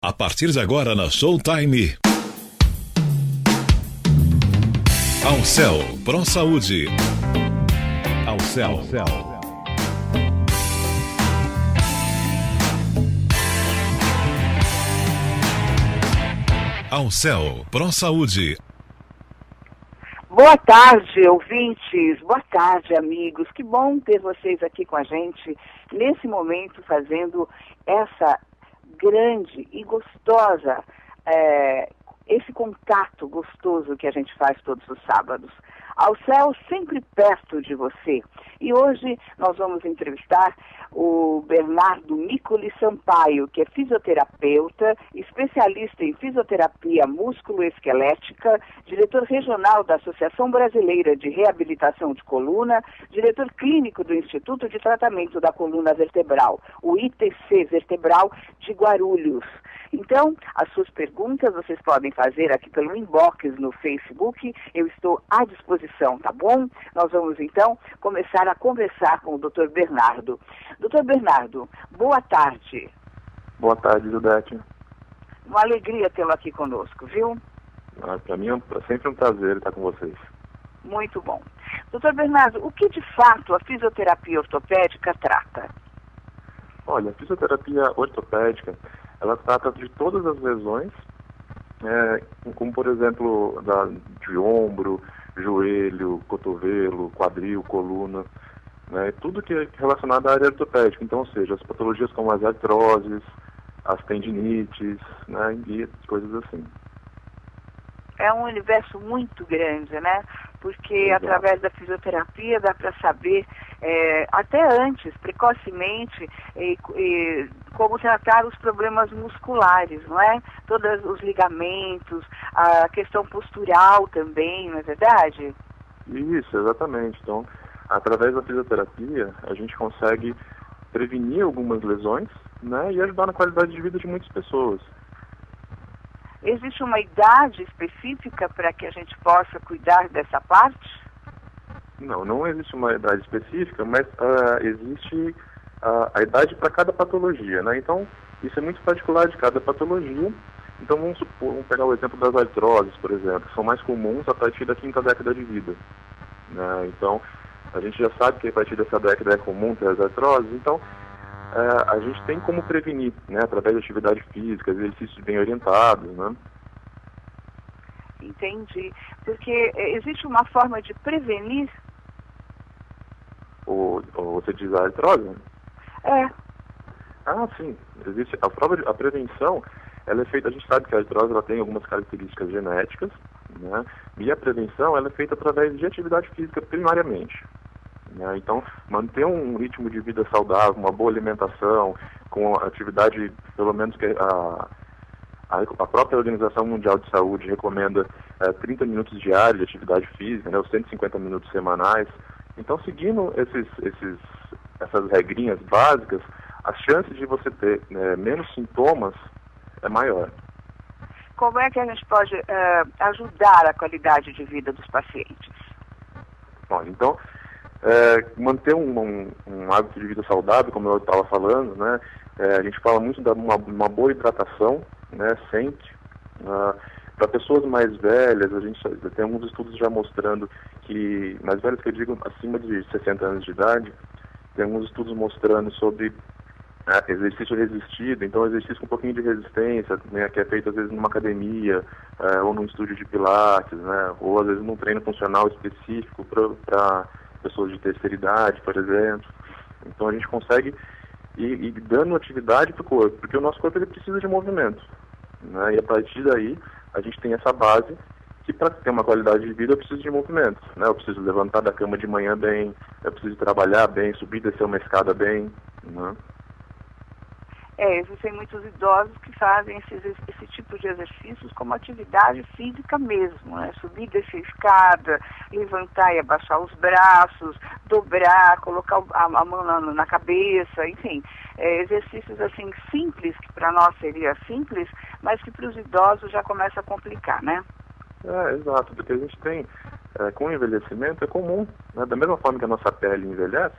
A partir de agora na Showtime. Alcel Pro Saúde. Alcel. Alcel Pro Saúde. Boa tarde, ouvintes. Boa tarde, amigos. Que bom ter vocês aqui com a gente nesse momento, fazendo essa grande e gostosa, esse contato gostoso que a gente faz todos os sábados. Alcel sempre perto de você. E hoje nós vamos entrevistar o Bernardo Micoli Sampaio, que é fisioterapeuta, especialista em fisioterapia músculo-esquelética, diretor regional da Associação Brasileira de Reabilitação de Coluna, diretor clínico do Instituto de Tratamento da Coluna Vertebral, o ITC Vertebral de Guarulhos. Então, as suas perguntas vocês podem fazer aqui pelo inbox no Facebook, eu estou à disposição, tá bom? Nós vamos então começar a conversar com o Dr. Bernardo. Dr. Bernardo, boa tarde. Boa tarde, Judete. Uma alegria tê-lo aqui conosco, viu? Para mim é sempre um prazer estar com vocês. Muito bom. Dr. Bernardo, o que de fato a fisioterapia ortopédica trata? Olha, a fisioterapia ortopédica, ela trata de todas as lesões, como por exemplo de ombro, joelho, cotovelo, quadril, coluna, né, tudo que é relacionado à área ortopédica. Então, ou seja, as patologias como as artroses, as tendinites, né, e coisas assim. É um universo muito grande, né? Porque Exato. Através da fisioterapia dá para saber, até antes, precocemente, como tratar os problemas musculares, não é? Todos os ligamentos, a questão postural também, não é verdade? Isso, exatamente. Então, através da fisioterapia, a gente consegue prevenir algumas lesões, né, e ajudar na qualidade de vida de muitas pessoas. Existe uma idade específica para que a gente possa cuidar dessa parte? Não existe uma idade específica, mas existe a idade para cada patologia, né? Então, isso é muito particular de cada patologia. Então, vamos pegar o exemplo das artroses, por exemplo, que são mais comuns a partir da 5ª década de vida, né? Então, a gente já sabe que a partir dessa década é comum ter as artroses, então a gente tem como prevenir, né, através de atividade física, exercícios bem orientados, né? Entendi. Porque existe uma forma de prevenir? Ou você diz a artrose? É. Ah, sim. Existe a prevenção, ela é feita, a gente sabe que a artrose ela tem algumas características genéticas, né? E a prevenção ela é feita através de atividade física primariamente. Então, manter um ritmo de vida saudável, uma boa alimentação, com atividade, pelo menos que a própria Organização Mundial de Saúde recomenda 30 minutos diários de atividade física, né, os 150 minutos semanais. Então, seguindo essas regrinhas básicas, as chances de você ter menos sintomas é maior. Como é que a gente pode ajudar a qualidade de vida dos pacientes? Bom, então, manter um hábito de vida saudável, como eu estava falando, né? A gente fala muito de uma boa hidratação, né? Sempre. Para pessoas mais velhas, a gente tem alguns estudos já mostrando que, mais velhas que eu digo, acima de 60 anos de idade, tem alguns estudos mostrando sobre exercício resistido, então exercício com um pouquinho de resistência, né, que é feito às vezes numa academia, ou num estúdio de pilates, né? Ou às vezes num treino funcional específico para pessoas de terceira idade, por exemplo. Então a gente consegue ir dando atividade para o corpo, porque o nosso corpo ele precisa de movimento, né? E a partir daí a gente tem essa base que para ter uma qualidade de vida eu preciso de movimento, né? Eu preciso levantar da cama de manhã bem, eu preciso trabalhar bem, subir e descer uma escada bem, né? Existem muitos idosos que fazem esse tipo de exercícios como atividade física mesmo, né? Subir, descer a escada, levantar e abaixar os braços, dobrar, colocar a mão na cabeça, enfim, exercícios assim simples, que para nós seria simples, mas que para os idosos já começa a complicar, né? Exato, porque a gente tem, com o envelhecimento é comum, né? Da mesma forma que a nossa pele envelhece,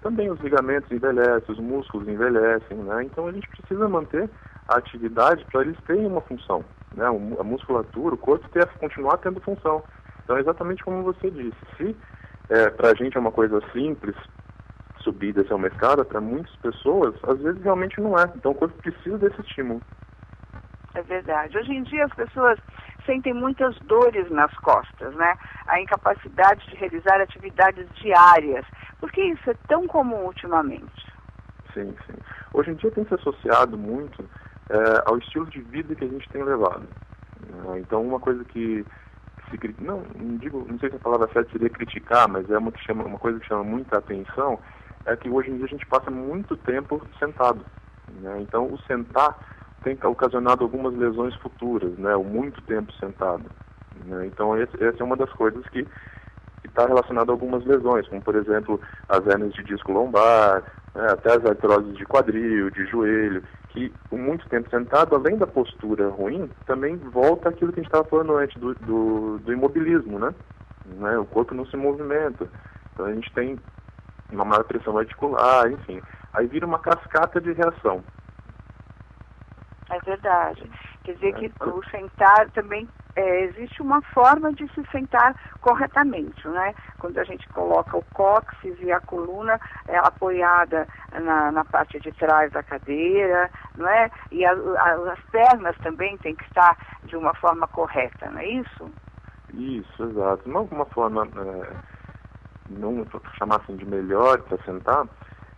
também os ligamentos envelhecem, os músculos envelhecem, né? Então a gente precisa manter a atividade para eles terem uma função, né? A musculatura, o corpo continuar tendo função. Então é exatamente como você disse, se para a gente é uma coisa simples, subir e descer uma escada, para muitas pessoas, às vezes realmente não é. Então o corpo precisa desse estímulo. É verdade. Hoje em dia as pessoas sentem muitas dores nas costas, né? A incapacidade de realizar atividades diárias. Por que isso é tão comum ultimamente? Sim, sim. Hoje em dia tem se associado muito ao estilo de vida que a gente tem levado. Então uma coisa que não sei se a palavra certa seria criticar, mas é uma coisa que chama muita atenção, é que hoje em dia a gente passa muito tempo sentado, né? Então o sentar tem ocasionado algumas lesões futuras, né? O muito tempo sentado, né? Então essa é uma das coisas que está relacionada a algumas lesões, como por exemplo as hérnias de disco lombar, né? Até as artroses de quadril, de joelho, que o muito tempo sentado, além da postura ruim, também volta aquilo que a gente estava falando antes do imobilismo, né? O corpo não se movimenta, então a gente tem uma maior pressão articular, enfim, aí vira uma cascata de reação. É verdade. Quer dizer que o sentar também, existe uma forma de se sentar corretamente, né? Quando a gente coloca o cóccix e a coluna apoiada na parte de trás da cadeira, não é? E as pernas também têm que estar de uma forma correta, não é isso? Isso, exato. Não de uma forma, não chamar assim de melhor para sentar,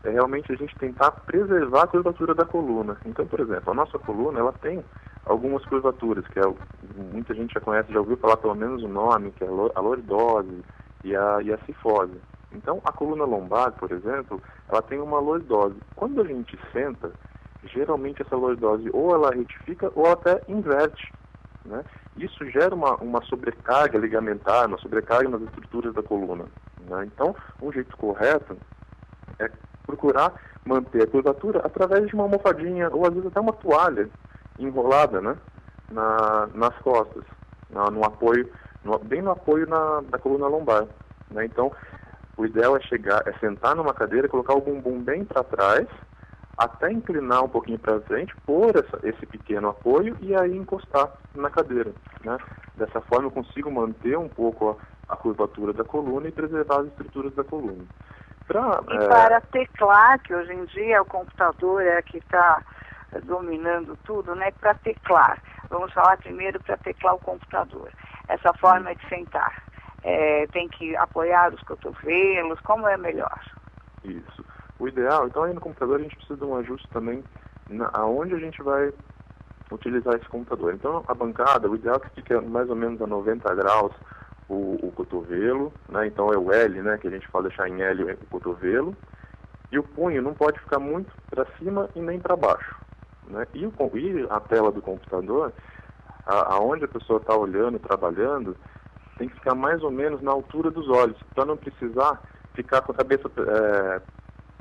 é realmente a gente tentar preservar a curvatura da coluna. Então, por exemplo, a nossa coluna, ela tem algumas curvaturas, que muita gente já conhece, já ouviu falar pelo menos o nome, que é a lordose e a cifose. Então, a coluna lombar, por exemplo, ela tem uma lordose. Quando a gente senta, geralmente essa lordose ou ela retifica ou até inverte, né? Isso gera uma sobrecarga ligamentar, uma sobrecarga nas estruturas da coluna, né? Então, um jeito correto é procurar manter a curvatura através de uma almofadinha ou às vezes até uma toalha enrolada, né, nas costas, no apoio, bem no apoio da coluna lombar, né? Então, o ideal é sentar numa cadeira, colocar o bumbum bem para trás, até inclinar um pouquinho para frente, pôr esse pequeno apoio e aí encostar na cadeira, né? Dessa forma eu consigo manter um pouco a curvatura da coluna e preservar as estruturas da coluna. Para teclar, que hoje em dia o computador que está dominando tudo, né? Para teclar, vamos falar primeiro para teclar o computador. Essa forma de sentar, tem que apoiar os cotovelos, como é melhor? Isso. O ideal, então aí no computador a gente precisa de um ajuste também aonde a gente vai utilizar esse computador. Então a bancada, o ideal é que fique mais ou menos a 90 graus o cotovelo, né? Então é o L, né, que a gente fala deixar em L o cotovelo, e o punho não pode ficar muito para cima e nem para baixo, né? E a tela do computador, aonde a pessoa está olhando, trabalhando, tem que ficar mais ou menos na altura dos olhos, para não precisar ficar com a cabeça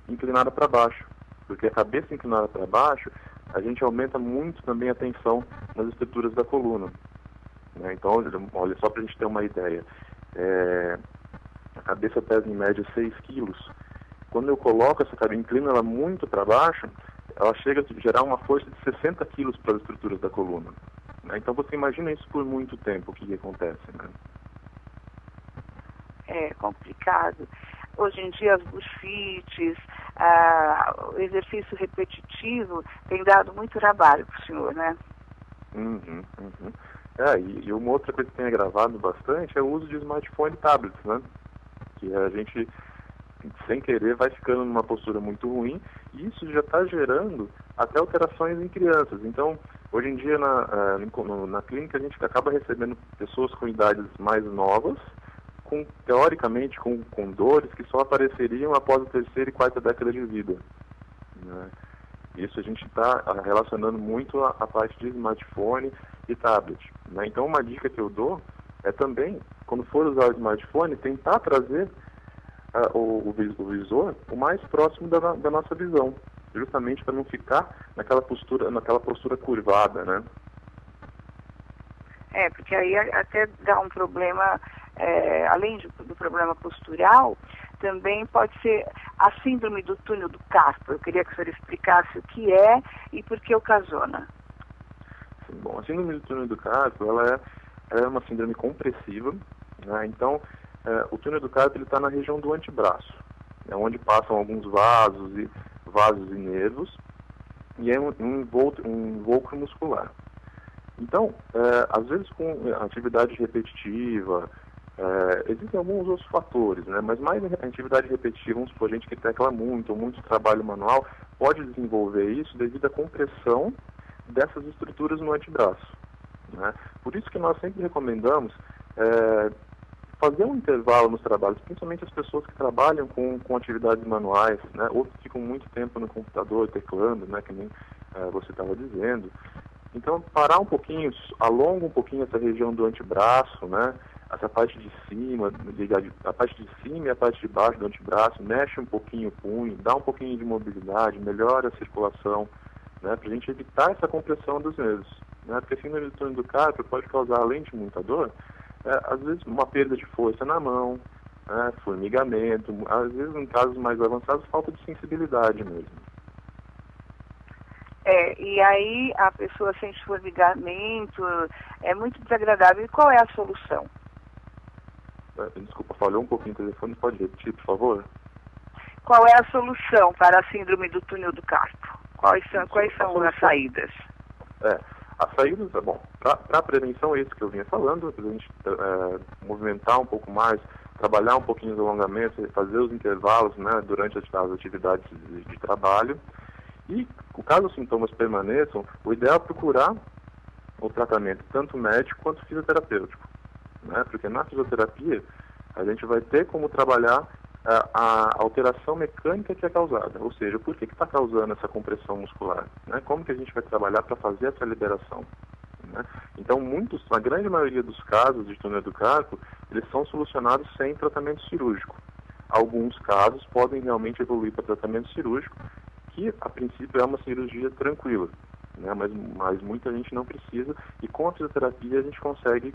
inclinada para baixo, porque a cabeça inclinada para baixo, a gente aumenta muito também a tensão nas estruturas da coluna. Então, olha, só para a gente ter uma ideia, a cabeça pesa em média 6 quilos. Quando eu coloco essa cabeça, inclino ela muito para baixo, ela chega a gerar uma força de 60 quilos para as estruturas da coluna, né? Então você imagina isso por muito tempo, o que acontece, né? É complicado. Hoje em dia as bursfites, o exercício repetitivo tem dado muito trabalho para o senhor, né? E uma outra coisa que tem agravado bastante é o uso de smartphone e tablets, né? Que a gente, sem querer, vai ficando numa postura muito ruim, e isso já está gerando até alterações em crianças. Então, hoje em dia, na clínica, a gente acaba recebendo pessoas com idades mais novas, teoricamente com dores que só apareceriam após a terceira e quarta década de vida, né? Isso a gente está relacionando muito a parte de smartphone e tablet, né? Então uma dica que eu dou é também, quando for usar o smartphone, tentar trazer o visor o mais próximo da nossa visão, justamente para não ficar naquela postura curvada, né? Porque aí até dá um problema, além do problema postural, também pode ser a síndrome do túnel do carpo. Eu queria que o senhor explicasse o que é e por que ocasiona. Sim, bom, a síndrome do túnel do carpo, ela é uma síndrome compressiva, né? Então, o túnel do carpo está na região do antebraço, onde passam alguns vasos e nervos, e é um invólucro muscular. Então, às vezes com atividade repetitiva, existem alguns outros fatores, né? Mas mais a atividade repetitiva, vamos supor, gente que tecla muito, ou muito trabalho manual, pode desenvolver isso devido à compressão dessas estruturas no antebraço, né? Por isso que nós sempre recomendamos fazer um intervalo nos trabalhos, principalmente as pessoas que trabalham com atividades manuais, né? Ou que ficam muito tempo no computador teclando, né? Que nem você estava dizendo. Então, parar um pouquinho, alonga um pouquinho essa região do antebraço, né? Essa parte de cima, a parte de cima e a parte de baixo do antebraço, mexe um pouquinho o punho, dá um pouquinho de mobilidade, melhora a circulação, né? Para a gente evitar essa compressão dos nervos, né? Porque a síndrome do túnel do carpo pode causar, além de muita dor, às vezes uma perda de força na mão, né? Formigamento, às vezes em casos mais avançados, falta de sensibilidade mesmo. E aí a pessoa sente formigamento, é muito desagradável. E qual é a solução? Desculpa, falhou um pouquinho o telefone, pode repetir, por favor? Qual é a solução para a síndrome do túnel do carpo? Quais são as saídas? As saídas, bom, para a prevenção é isso que eu vinha falando, a gente movimentar um pouco mais, trabalhar um pouquinho os alongamentos, fazer os intervalos, né, durante as atividades de trabalho. E, caso os sintomas permaneçam, o ideal é procurar o tratamento tanto médico quanto fisioterapêutico, né? Porque na fisioterapia a gente vai ter como trabalhar a alteração mecânica que é causada, ou seja, por que está causando essa compressão muscular, né? Como que a gente vai trabalhar para fazer essa liberação, né? Então, a grande maioria dos casos de túnel do carpo, eles são solucionados sem tratamento cirúrgico. Alguns casos podem realmente evoluir para tratamento cirúrgico, que a princípio é uma cirurgia tranquila, né? Mas muita gente não precisa, e com a fisioterapia a gente consegue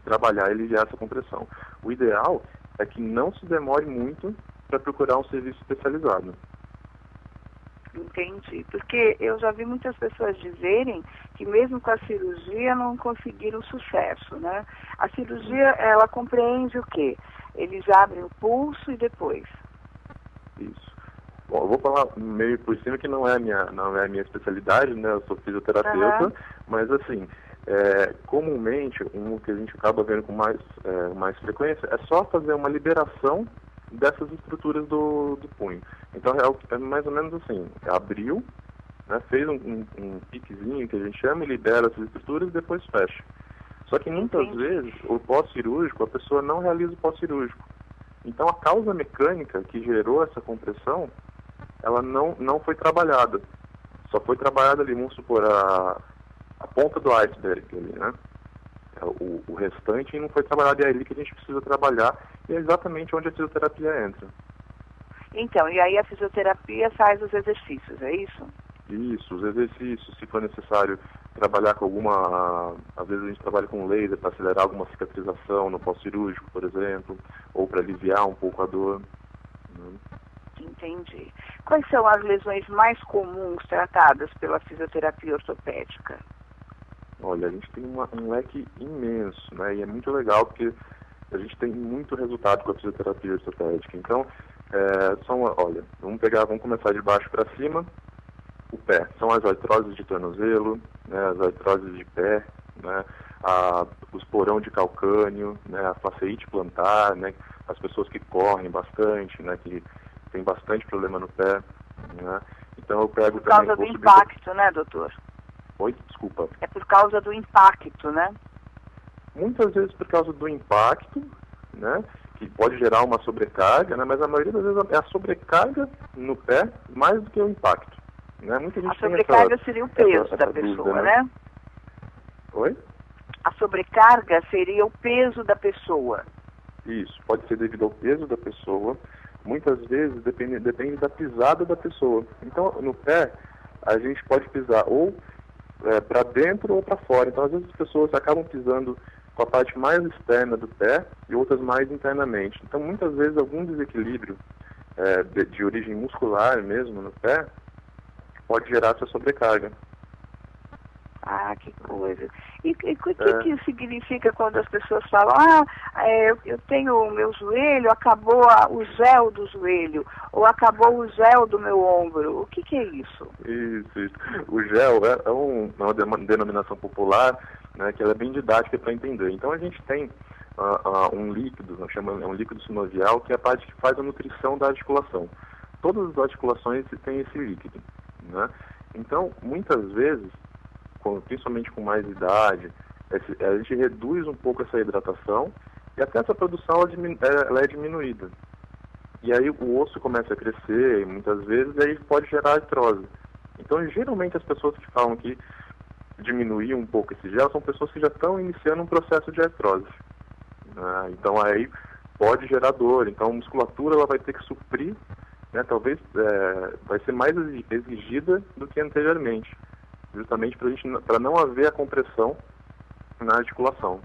trabalhar e aliviar essa compressão. O ideal é que não se demore muito para procurar um serviço especializado. Entendi, porque eu já vi muitas pessoas dizerem que mesmo com a cirurgia não conseguiram sucesso, né? A cirurgia, ela compreende o quê? Eles abrem o pulso e depois? Isso. Bom, eu vou falar meio por cima que não é a minha especialidade, né? Eu sou fisioterapeuta, mas assim, comumente, o que a gente acaba vendo com mais frequência é só fazer uma liberação dessas estruturas do punho. Então é mais ou menos assim, abriu, né? Fez um piquezinho que a gente chama e libera essas estruturas e depois fecha. Só que muitas vezes, o pós-cirúrgico, a pessoa não realiza o pós-cirúrgico. Então a causa mecânica que gerou essa compressão, ela não foi trabalhada. Só foi trabalhada ali, vamos supor, a ponta do iceberg ali, né? O restante não foi trabalhado, e é ali que a gente precisa trabalhar, e é exatamente onde a fisioterapia entra. Então, e aí a fisioterapia faz os exercícios, é isso? Isso, os exercícios, se for necessário trabalhar com às vezes a gente trabalha com laser para acelerar alguma cicatrização no pós-cirúrgico, por exemplo, ou para aliviar um pouco a dor, né? Entendi. Quais são as lesões mais comuns tratadas pela fisioterapia ortopédica? Olha, a gente tem um leque imenso, né? E é muito legal porque a gente tem muito resultado com a fisioterapia ortopédica. Então, vamos começar de baixo para cima. O pé, são as artroses de tornozelo, né? As artroses de pé, né? Os porão de calcâneo, né? A fasciite plantar, né? As pessoas que correm bastante, né? Que tem bastante problema no pé, né? Então eu pego também... Por causa do impacto, né, doutor? Oi, desculpa. É por causa do impacto, né? Muitas vezes por causa do impacto, né? Que pode gerar uma sobrecarga, né? Mas a maioria das vezes é a sobrecarga no pé mais do que o impacto, né? Muita gente a sobrecarga seria o peso essa da pessoa, dúvida, né? Oi? A sobrecarga seria o peso da pessoa. Isso, pode ser devido ao peso da pessoa. Muitas vezes depende da pisada da pessoa. Então, no pé, a gente pode pisar ou para dentro ou para fora. Então, às vezes as pessoas acabam pisando com a parte mais externa do pé e outras mais internamente. Então, muitas vezes, algum desequilíbrio de origem muscular mesmo no pé pode gerar essa sobrecarga. Ah, que coisa. E o que significa quando as pessoas falam, eu tenho o meu joelho, acabou o gel do joelho, ou acabou o gel do meu ombro. O que é isso? Isso. O gel é uma denominação popular, né, que ela é bem didática para entender. Então a gente tem um líquido, é um líquido sinovial, que é a parte que faz a nutrição da articulação. Todas as articulações têm esse líquido, né? Então, muitas vezes, principalmente com mais idade, a gente reduz um pouco essa hidratação e até essa produção ela é diminuída. E aí o osso começa a crescer, muitas vezes, e aí pode gerar artrose. Então, geralmente, as pessoas que falam que diminuir um pouco esse gel são pessoas que já estão iniciando um processo de artrose. Então, aí pode gerar dor. Então, a musculatura ela vai ter que suprir, né, talvez vai ser mais exigida do que anteriormente, justamente para não haver a compressão na articulação.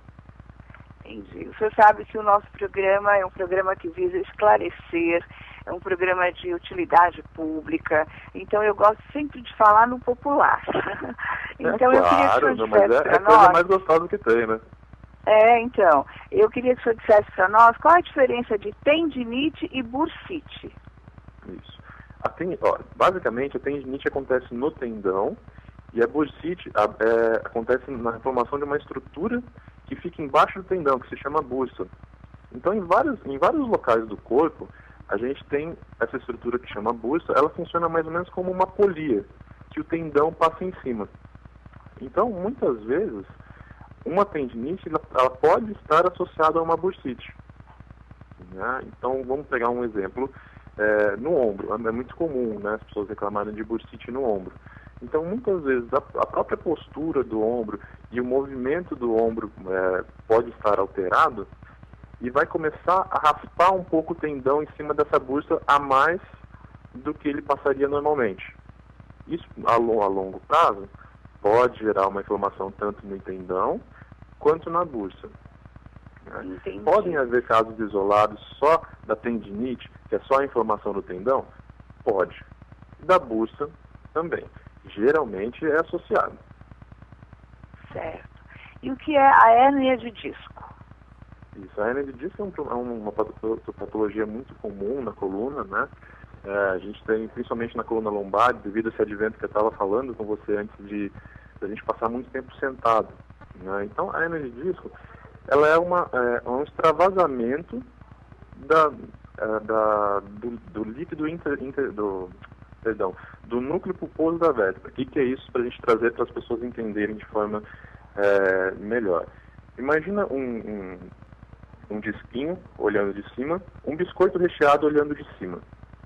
Entendi. Você sabe que o nosso programa é um programa que visa esclarecer, é um programa de utilidade pública, então eu gosto sempre de falar no popular. Então eu queria que o senhor dissesse para nós... É a coisa mais gostosa que tem, né? Então, eu queria que o senhor dissesse para nós qual a diferença de tendinite e bursite. Isso. Basicamente, a tendinite acontece no tendão e a bursite acontece na formação de uma estrutura que fica embaixo do tendão, que se chama bursa. Então, em vários locais do corpo, a gente tem essa estrutura que chama bursa, ela funciona mais ou menos como uma polia, que o tendão passa em cima. Então, muitas vezes, uma tendinite ela pode estar associada a uma bursite. Né? Então, vamos pegar um exemplo. No ombro, é muito comum, né, as pessoas reclamarem de bursite no ombro. Então, muitas vezes, a própria postura do ombro e o movimento do ombro pode estar alterado e vai começar a raspar um pouco o tendão em cima dessa bursa a mais do que ele passaria normalmente. Isso, a longo prazo, pode gerar uma inflamação tanto no tendão quanto na bursa. Entendi. Podem haver casos isolados só da tendinite, que é só a inflamação do tendão? Pode. Da bursa também. Geralmente é associado. Certo. E o que é a hérnia de disco? Isso, a hérnia de disco é uma patologia muito comum na coluna, né? A gente tem, principalmente na coluna lombar, devido a esse advento que eu estava falando com você antes de a gente passar muito tempo sentado, né? Então, a hérnia de disco, ela é um extravasamento do líquido do núcleo pulposo da vértebra. O que é isso para a gente trazer para as pessoas entenderem de forma melhor? Imagina um disquinho olhando de cima, um biscoito recheado olhando de cima,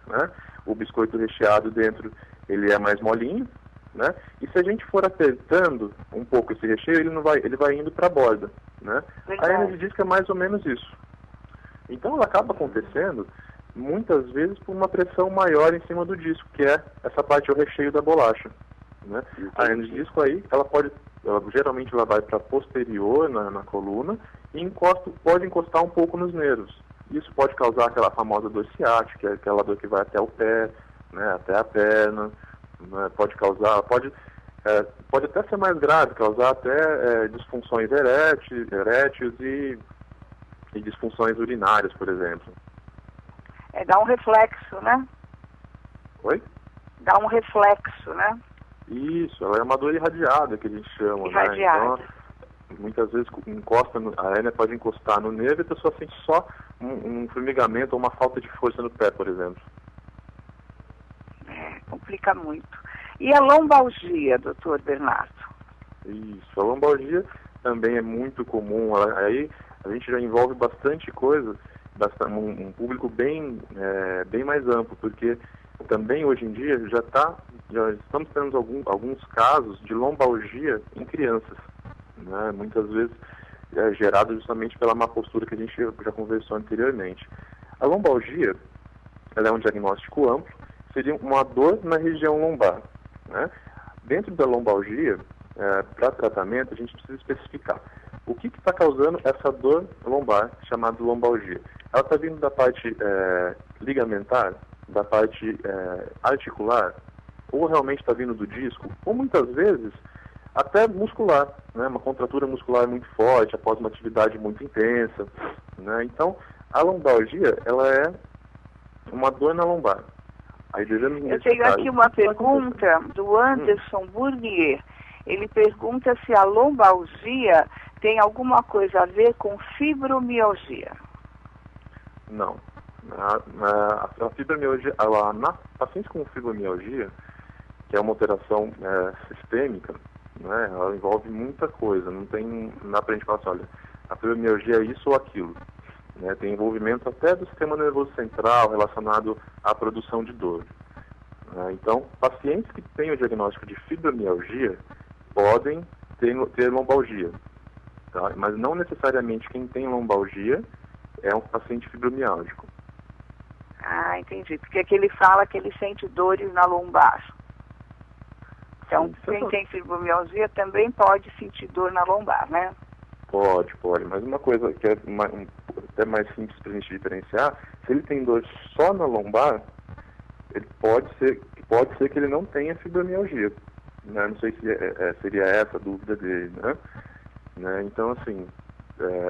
né? O biscoito recheado dentro, ele é mais molinho, né? E se a gente for apertando um pouco esse recheio, ele vai indo para a borda, né? A hérnia de disco é mais ou menos isso. Então ela acaba acontecendo muitas vezes por uma pressão maior em cima do disco, que é essa parte, o recheio da bolacha, né? A hérnia de disco aí, geralmente ela vai para posterior na coluna e pode encostar um pouco nos nervos. Isso pode causar aquela famosa dor ciática, que é aquela dor que vai até o pé, né, até a perna, né? Pode até ser mais grave, causar até disfunções eréteis e disfunções urinárias, por exemplo. Dá um reflexo, né? Oi? Dá um reflexo, né? Isso, ela é uma dor irradiada, que a gente chama, irradiada. Né? Então, muitas vezes a hérnia pode encostar no nervo e a pessoa sente só um formigamento ou uma falta de força no pé, por exemplo. Complica muito. E a lombalgia, doutor Bernardo? Isso, a lombalgia também é muito comum. Aí a gente já envolve bastante coisa, um público bem mais amplo, porque também hoje em dia já estamos tendo alguns casos de lombalgia em crianças, né? Muitas vezes gerado justamente pela má postura que a gente já conversou anteriormente. A lombalgia, ela é um diagnóstico amplo, seria uma dor na região lombar, né? Dentro da lombalgia, para tratamento, a gente precisa especificar O que está causando essa dor lombar, chamada lombalgia? Ela está vindo da parte ligamentar, da parte articular, ou realmente está vindo do disco, ou muitas vezes até muscular, né? Uma contratura muscular muito forte após uma atividade muito intensa, né? Então, a lombalgia, ela é uma dor na lombar. Aí devemos Eu tenho aqui uma pergunta do Anderson Burnier. Ele pergunta se a lombalgia tem alguma coisa a ver com fibromialgia. Não. A fibromialgia, na pacientes com fibromialgia, que é uma alteração sistêmica, né, ela envolve muita coisa. Não dá pra gente falar assim, olha, a fibromialgia é isso ou aquilo. Né, tem envolvimento até do sistema nervoso central relacionado à produção de dor. Então, pacientes que têm o diagnóstico de fibromialgia podem ter lombalgia. Tá? Mas não necessariamente quem tem lombalgia é um paciente fibromialgico. Ah, entendi. Porque aqui ele fala que ele sente dores na lombar. Então, quem tem fibromialgia também pode sentir dor na lombar, né? Pode. Mas uma coisa que é até mais simples para a gente diferenciar, se ele tem dor só na lombar, ele pode ser que ele não tenha fibromialgia. Né? Não sei se seria essa a dúvida dele, né? Então, assim,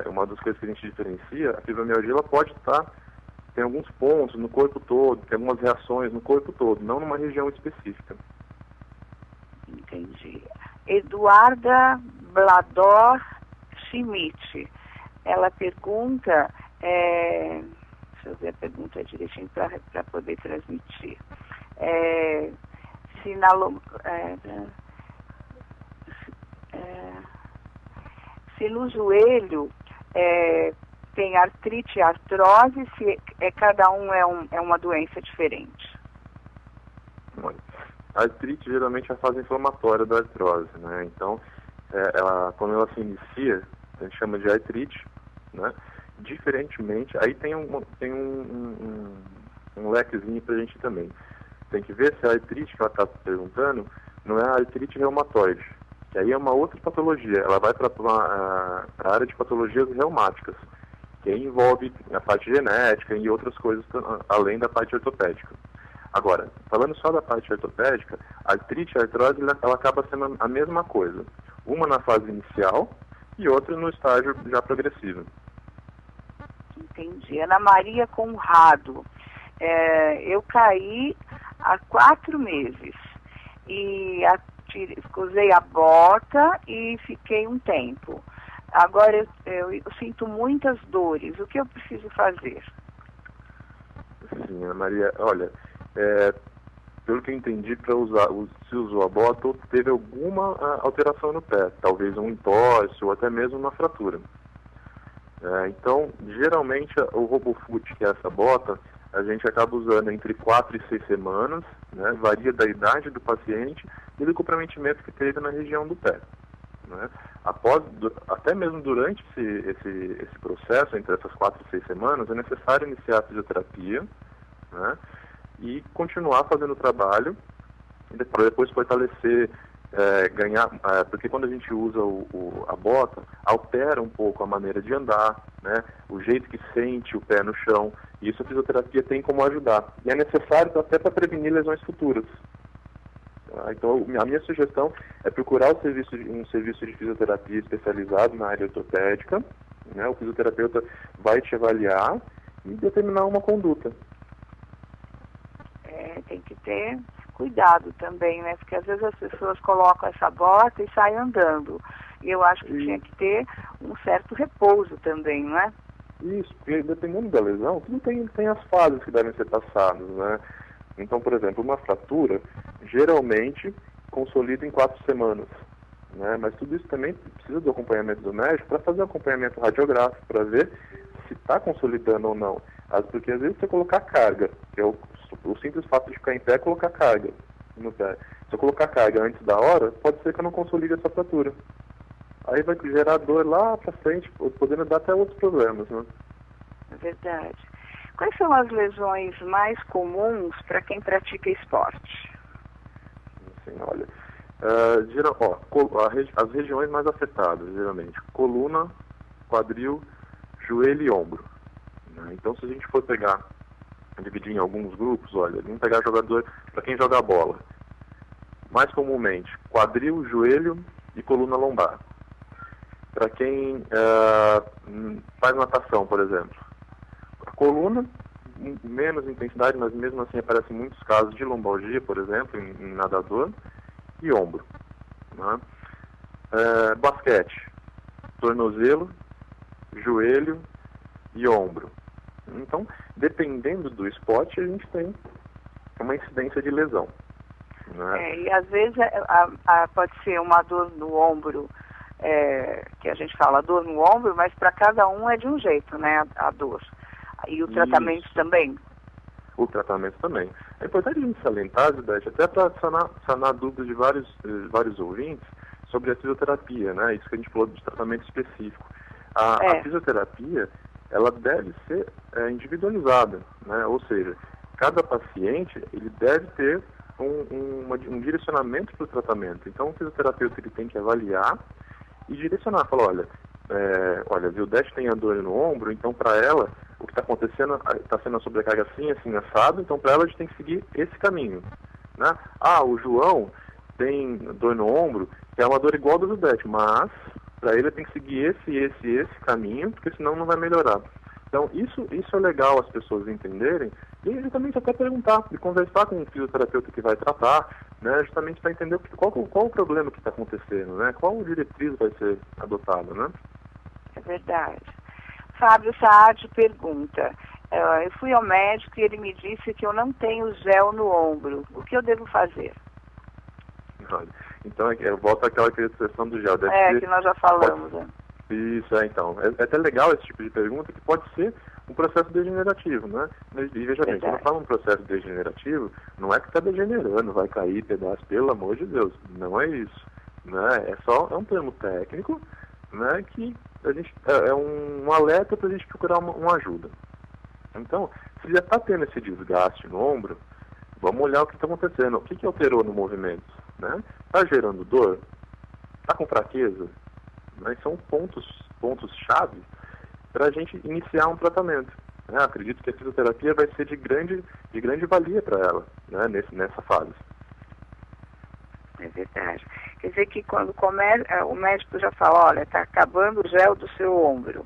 uma das coisas que a gente diferencia, a fibromialgia ela pode tem alguns pontos no corpo todo, tem algumas reações no corpo todo, não numa região específica. Entendi. Eduarda Blador Schmidt, ela pergunta, deixa eu ver a pergunta direitinho para poder transmitir, se no joelho tem artrite e artrose, se cada um é uma doença diferente. A artrite geralmente é a fase inflamatória da artrose, né? Então, quando ela se inicia, a gente chama de artrite, né? Diferentemente, aí tem um lequezinho pra gente também. Tem que ver se a artrite que ela está perguntando não é a artrite reumatoide, que aí é uma outra patologia. Ela vai para a área de patologias reumáticas, que aí envolve a parte genética e outras coisas além da parte ortopédica. Agora, falando só da parte ortopédica, a artrite e a artrose ela acaba sendo a mesma coisa. Uma na fase inicial e outra no estágio já progressivo. Entendi. Ana Maria Conrado. Eu caí há 4 meses e usei a bota e fiquei um tempo. Agora eu sinto muitas dores. O que eu preciso fazer? Sim, Ana Maria, olha, pelo que eu entendi, se usou a bota, teve alguma alteração no pé, talvez um entorse ou até mesmo uma fratura. Então, geralmente, o RoboFoot, que é essa bota, a gente acaba usando entre 4 e 6 semanas, né? Varia da idade do paciente e do comprometimento que teve na região do pé. Né? Até mesmo durante esse processo, entre essas 4 e 6 semanas, é necessário iniciar a fisioterapia, né? E continuar fazendo o trabalho, para depois fortalecer, ganhar, porque quando a gente usa a bota, altera um pouco a maneira de andar, né? O jeito que sente o pé no chão, e isso a fisioterapia tem como ajudar. E é necessário até para prevenir lesões futuras. Então, a minha sugestão é procurar um serviço de fisioterapia especializado na área ortopédica, né? O fisioterapeuta vai te avaliar e determinar uma conduta. Tem que ter cuidado também, né? Porque às vezes as pessoas colocam essa bota e saem andando. E eu acho que tinha que ter um certo repouso também, não é? Isso, porque dependendo da lesão, tudo tem as fases que devem ser passadas, né? Então, por exemplo, uma fratura, geralmente, consolida em 4 semanas, né? Mas tudo isso também precisa do acompanhamento do médico para fazer um acompanhamento radiográfico, para ver se está consolidando ou não. Porque às vezes você colocar carga, que é o simples fato de ficar em pé é colocar carga no pé. Se eu colocar carga antes da hora, pode ser que eu não consolide essa fratura. Aí vai gerar dor lá para frente, podendo dar até outros problemas, né? É verdade. Quais são as lesões mais comuns para quem pratica esporte? Assim, olha, As regiões mais afetadas, geralmente, coluna, quadril, joelho e ombro. Né? Então, se a gente for dividir em alguns grupos, olha, vamos pegar jogador, para quem joga bola, mais comumente, quadril, joelho e coluna lombar. Para quem faz natação, por exemplo, a coluna, menos intensidade, mas mesmo assim aparecem muitos casos de lombalgia, por exemplo, em nadador, e ombro. Né? Basquete, tornozelo, joelho e ombro. Então, dependendo do esporte, a gente tem uma incidência de lesão. Né? E às vezes pode ser uma dor no ombro, que a gente fala dor no ombro, mas para cada um é de um jeito, né, a dor. E o tratamento também? O tratamento também. É importante a gente salientar, Zidete, até para sanar dúvidas de vários ouvintes sobre a fisioterapia, né? Isso que a gente falou de tratamento específico. A fisioterapia, ela deve ser individualizada, né? Ou seja, cada paciente ele deve ter um direcionamento para o tratamento. Então, o fisioterapeuta ele tem que avaliar e direcionar. Falar, olha, a Zildete tem a dor no ombro, então para ela, o que está acontecendo, está sendo a sobrecarga assim, assado, então para ela a gente tem que seguir esse caminho. Né? O João tem dor no ombro, que é uma dor igual a da Zildete, mas para ele tem que seguir esse caminho, porque senão não vai melhorar. Então, isso é legal as pessoas entenderem e justamente até perguntar e conversar com o fisioterapeuta que vai tratar, né, justamente para entender qual o problema que está acontecendo, né, qual diretriz vai ser adotada, né? É verdade. Fábio Saad pergunta, eu fui ao médico e ele me disse que eu não tenho gel no ombro. O que eu devo fazer? Então, volta àquela questão do gel. Que nós já falamos. Isso, então. É até legal esse tipo de pergunta, que pode ser um processo degenerativo, né? E veja bem, quando fala um processo degenerativo, não é que está degenerando, vai cair pedaço, pelo amor de Deus. Não é isso. Né? É um termo técnico, né, que a gente, é um alerta para a gente procurar uma ajuda. Então, se já está tendo esse desgaste no ombro, vamos olhar o que está acontecendo. O que alterou no movimento? Né? Está gerando dor? Está com fraqueza? Né? São pontos-chave para a gente iniciar um tratamento. Né? Acredito que a fisioterapia vai ser de grande valia para ela, né? Nessa fase. É verdade. Quer dizer que quando o médico já fala, olha, está acabando o gel do seu ombro,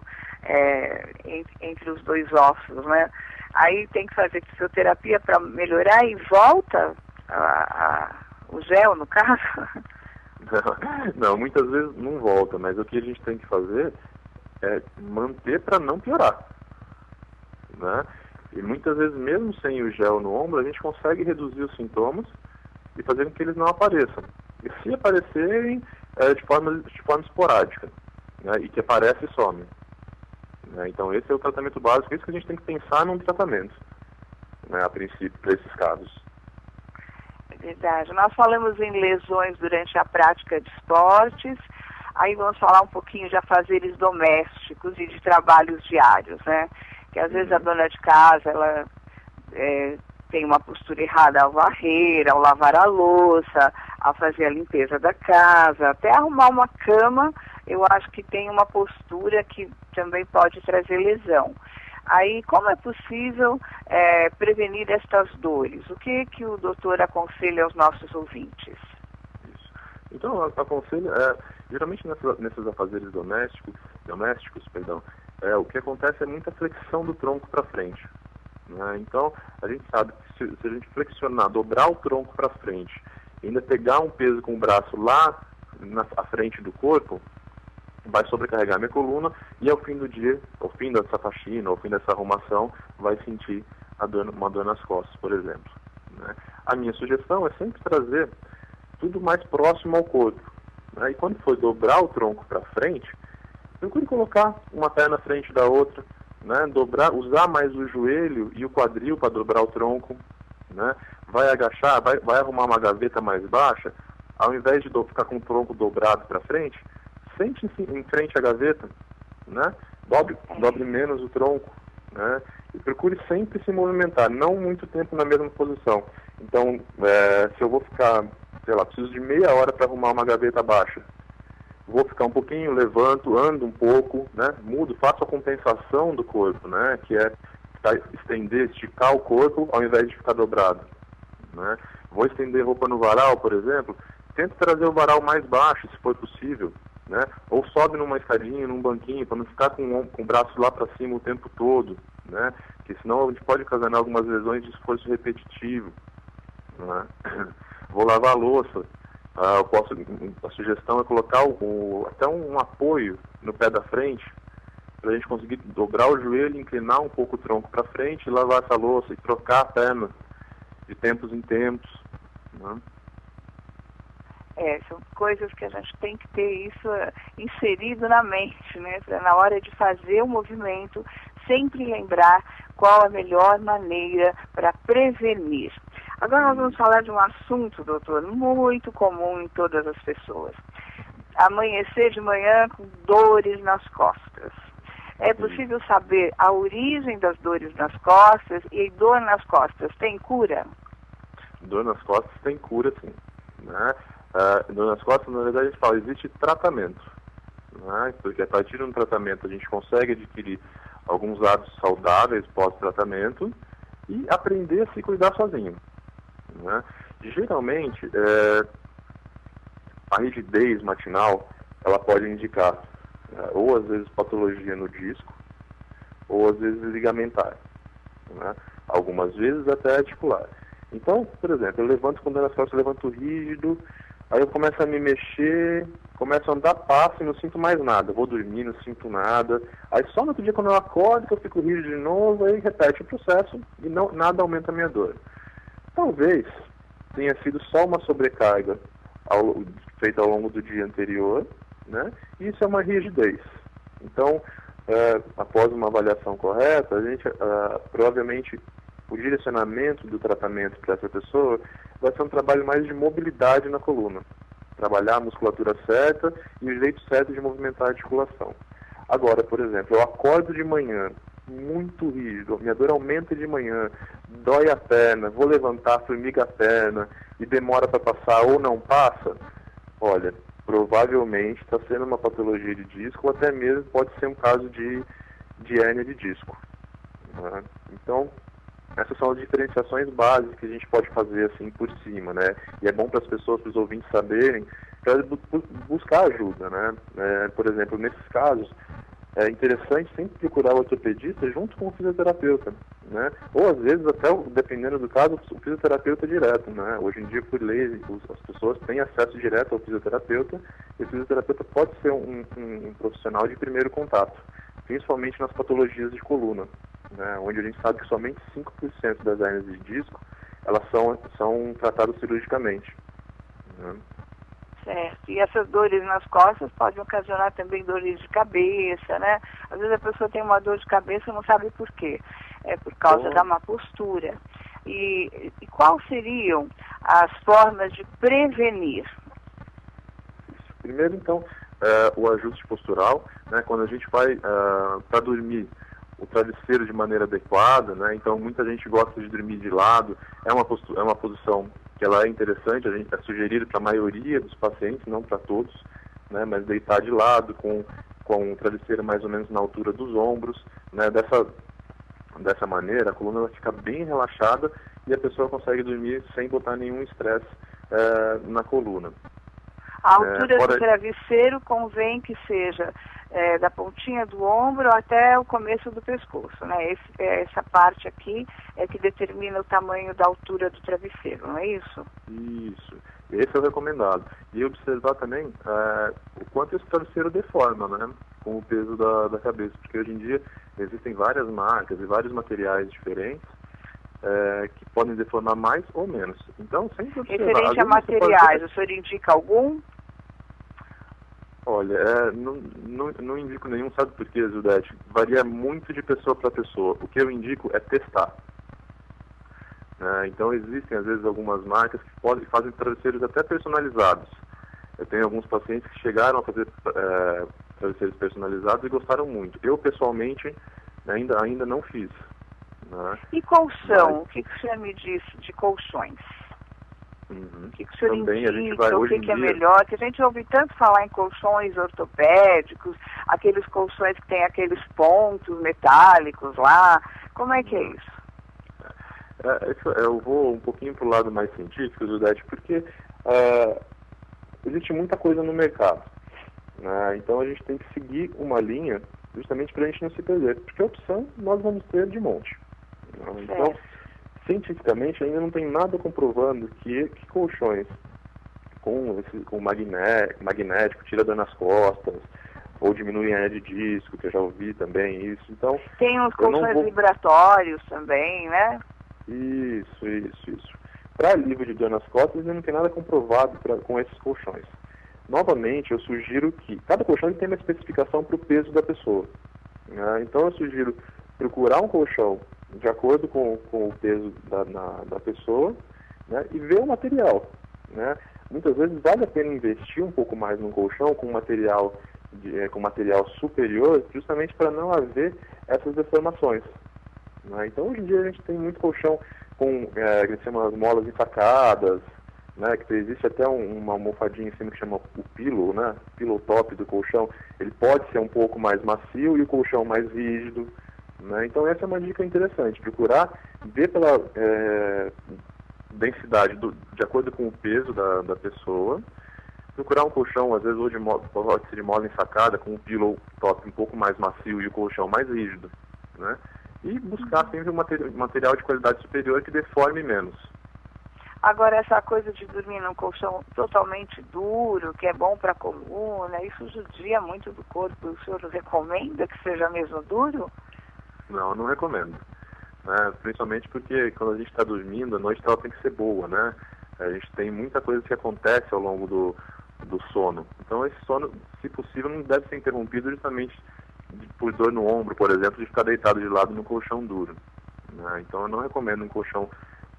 entre os dois ossos, né? Aí tem que fazer fisioterapia para melhorar e volta o gel, no caso? Não, muitas vezes não volta, mas o que a gente tem que fazer é manter para não piorar. Né? E muitas vezes, mesmo sem o gel no ombro, a gente consegue reduzir os sintomas e fazer com que eles não apareçam. E se aparecerem, de forma esporádica, né? E que aparece e some. Né? Então esse é o tratamento básico, isso que a gente tem que pensar num tratamento, né, a princípio, para esses casos. É verdade. Nós falamos em lesões durante a prática de esportes, aí vamos falar um pouquinho de afazeres domésticos e de trabalhos diários, né? Que às vezes a dona de casa, ela tem uma postura errada ao varrer, ao lavar a louça, ao fazer a limpeza da casa, até arrumar uma cama, eu acho que tem uma postura que também pode trazer lesão. Aí, como é possível prevenir estas dores? O que o doutor aconselha aos nossos ouvintes? Isso. Então, aconselho, geralmente nesses afazeres domésticos, o que acontece é muita flexão do tronco para frente. Né? Então, a gente sabe que se a gente flexionar, dobrar o tronco para frente, e ainda pegar um peso com o braço lá à frente do corpo, vai sobrecarregar a minha coluna e ao fim do dia, ao fim dessa faxina, ao fim dessa arrumação, vai sentir uma dor nas costas, por exemplo. Né? A minha sugestão é sempre trazer tudo mais próximo ao corpo. Né? E quando for dobrar o tronco para frente, procure colocar uma perna na frente da outra, né? Usar mais o joelho e o quadril para dobrar o tronco. Né? Vai agachar, vai arrumar uma gaveta mais baixa, ao invés de ficar com o tronco dobrado para frente, sente-se em frente à gaveta, né? Dobre menos o tronco, né? E procure sempre se movimentar, não muito tempo na mesma posição. Então, se eu vou ficar sei lá, preciso de meia hora para arrumar uma gaveta baixa. Vou ficar um pouquinho, levanto, ando um pouco, né? Mudo, faço a compensação do corpo, né? Que é estender, esticar o corpo ao invés de ficar dobrado, né? Vou estender roupa no varal, por exemplo, tento trazer o varal mais baixo, se for possível, né? Ou sobe numa escadinha, num banquinho, para não ficar com o braço lá para cima o tempo todo, né? Porque senão a gente pode ocasionar algumas lesões de esforço repetitivo, né? Vou lavar a louça. A sugestão é colocar até um apoio no pé da frente, para a gente conseguir dobrar o joelho, inclinar um pouco o tronco para frente, e lavar essa louça e trocar a perna de tempos em tempos, né? São coisas que a gente tem que ter isso inserido na mente, né? Pra, na hora de fazer o movimento, sempre lembrar qual a melhor maneira para prevenir. Agora nós vamos falar de um assunto, doutor, muito comum em todas as pessoas. Amanhecer de manhã com dores nas costas. É possível saber a origem das dores nas costas, e dor nas costas tem cura? Dor nas costas tem cura, sim, né? Dor nas costas, na verdade, a gente fala, existe tratamento, né? Porque a partir de um tratamento a gente consegue adquirir alguns hábitos saudáveis pós-tratamento e aprender a se cuidar sozinho, né? Geralmente, a rigidez matinal, ela pode indicar ou às vezes patologia no disco, ou às vezes ligamentar, né? Algumas vezes até articular. Então, por exemplo, eu levanto com dor nas costas, eu levanto rígido, aí eu começo a me mexer, começo a andar passo e não sinto mais nada. Eu vou dormir, não sinto nada. Aí só no outro dia, quando eu acordo, que eu fico rígido de novo, aí repete o processo e nada aumenta a minha dor. Talvez tenha sido só uma sobrecarga feita ao longo do dia anterior, né? E isso é uma rigidez. Então, após uma avaliação correta, a gente provavelmente o direcionamento do tratamento para essa pessoa vai ser um trabalho mais de mobilidade na coluna. Trabalhar a musculatura certa e o jeito certo de movimentar a articulação. Agora, por exemplo, eu acordo de manhã muito rígido, minha dor aumenta de manhã, dói a perna, vou levantar, formiga a perna e demora para passar ou não passa, olha, provavelmente está sendo uma patologia de disco ou até mesmo pode ser um caso de hérnia de disco, né? Então, essas são as diferenciações básicas que a gente pode fazer assim por cima, né? E é bom para as pessoas, para os ouvintes saberem, para buscar ajuda, né? Por exemplo, nesses casos, é interessante sempre procurar o ortopedista junto com o fisioterapeuta, né? Ou às vezes até, dependendo do caso, o fisioterapeuta direto, né? Hoje em dia, por lei, as pessoas têm acesso direto ao fisioterapeuta, e o fisioterapeuta pode ser um profissional de primeiro contato, principalmente nas patologias de coluna, né? Onde a gente sabe que somente 5% das hérnias de disco, elas são tratadas cirurgicamente, né? Certo. E essas dores nas costas podem ocasionar também dores de cabeça, né? Às vezes a pessoa tem uma dor de cabeça e não sabe por quê. É por causa da má postura. E quais seriam as formas de prevenir? Primeiro, então, o ajuste postural, né? Quando a gente vai para dormir, o travesseiro de maneira adequada, né? Então, muita gente gosta de dormir de lado. É uma posição que ela é interessante, a gente é sugerido para a maioria dos pacientes, não para todos, né? Mas deitar de lado com o travesseiro mais ou menos na altura dos ombros, né? Dessa maneira, a coluna ela fica bem relaxada e a pessoa consegue dormir sem botar nenhum estresse na coluna. A altura do travesseiro convém que seja da pontinha do ombro até o começo do pescoço, né? Essa parte aqui é que determina o tamanho da altura do travesseiro, não é isso? Isso. Esse é o recomendado. E observar também o quanto esse travesseiro deforma, né? Com o peso da cabeça, porque hoje em dia existem várias marcas e vários materiais diferentes que podem deformar mais ou menos. Então, sempre observar. Referente a materiais, o senhor indica algum? Olha, não indico nenhum, sabe por quê, Zildete? Varia muito de pessoa para pessoa. O que eu indico é testar. Então existem, às vezes, algumas marcas que fazem travesseiros até personalizados. Eu tenho alguns pacientes que chegaram a fazer travesseiros personalizados e gostaram muito. Eu, pessoalmente, ainda não fiz, né? E colchão? O que o senhor me disse de colchões? O que o senhor Também a gente indica, vai o hoje em que é dia... melhor? Que a gente ouve tanto falar em colchões ortopédicos, aqueles colchões que tem aqueles pontos metálicos lá. Como é que é isso? Eu vou um pouquinho para o lado mais científico, Judete, porque existe muita coisa no mercado, né? Então a gente tem que seguir uma linha justamente para a gente não se perder, porque a opção nós vamos ter de monte. Então, cientificamente ainda não tem nada comprovando que colchões com magnético tira dor nas costas, ou diminui a hernia de disco, que eu já ouvi também isso. Então, tem uns colchões vibratórios também, né? Isso. Para alívio de dor nas costas, não tem nada comprovado com esses colchões. Novamente, eu sugiro que cada colchão tem uma especificação para o peso da pessoa, né? Então, eu sugiro procurar um colchão de acordo com o peso da pessoa, né? E ver o material, né? Muitas vezes vale a pena investir um pouco mais num colchão com material superior, justamente para não haver essas deformações, né? Então, hoje em dia, a gente tem muito colchão com, que a gente chama as molas enfacadas, né? Que existe até uma almofadinha em cima que chama o pillow, né? Pillow top do colchão. Ele pode ser um pouco mais macio e o colchão mais rígido, né? Então, essa é uma dica interessante, procurar ver pela densidade, de acordo com o peso da pessoa, procurar um colchão, às vezes, pode ser de mola ensacada, com um pillow top um pouco mais macio e o colchão mais rígido, né? E buscar sempre um material de qualidade superior que deforme menos. Agora, essa coisa de dormir num colchão totalmente duro, que é bom para a coluna, isso judia muito do corpo. O senhor recomenda que seja mesmo duro? Não recomendo. Principalmente porque quando a gente está dormindo, a noite ela tem que ser boa, né? A gente tem muita coisa que acontece ao longo do sono. Então, esse sono, se possível, não deve ser interrompido justamente por dor no ombro, por exemplo, de ficar deitado de lado no colchão duro, né? Então, eu não recomendo um colchão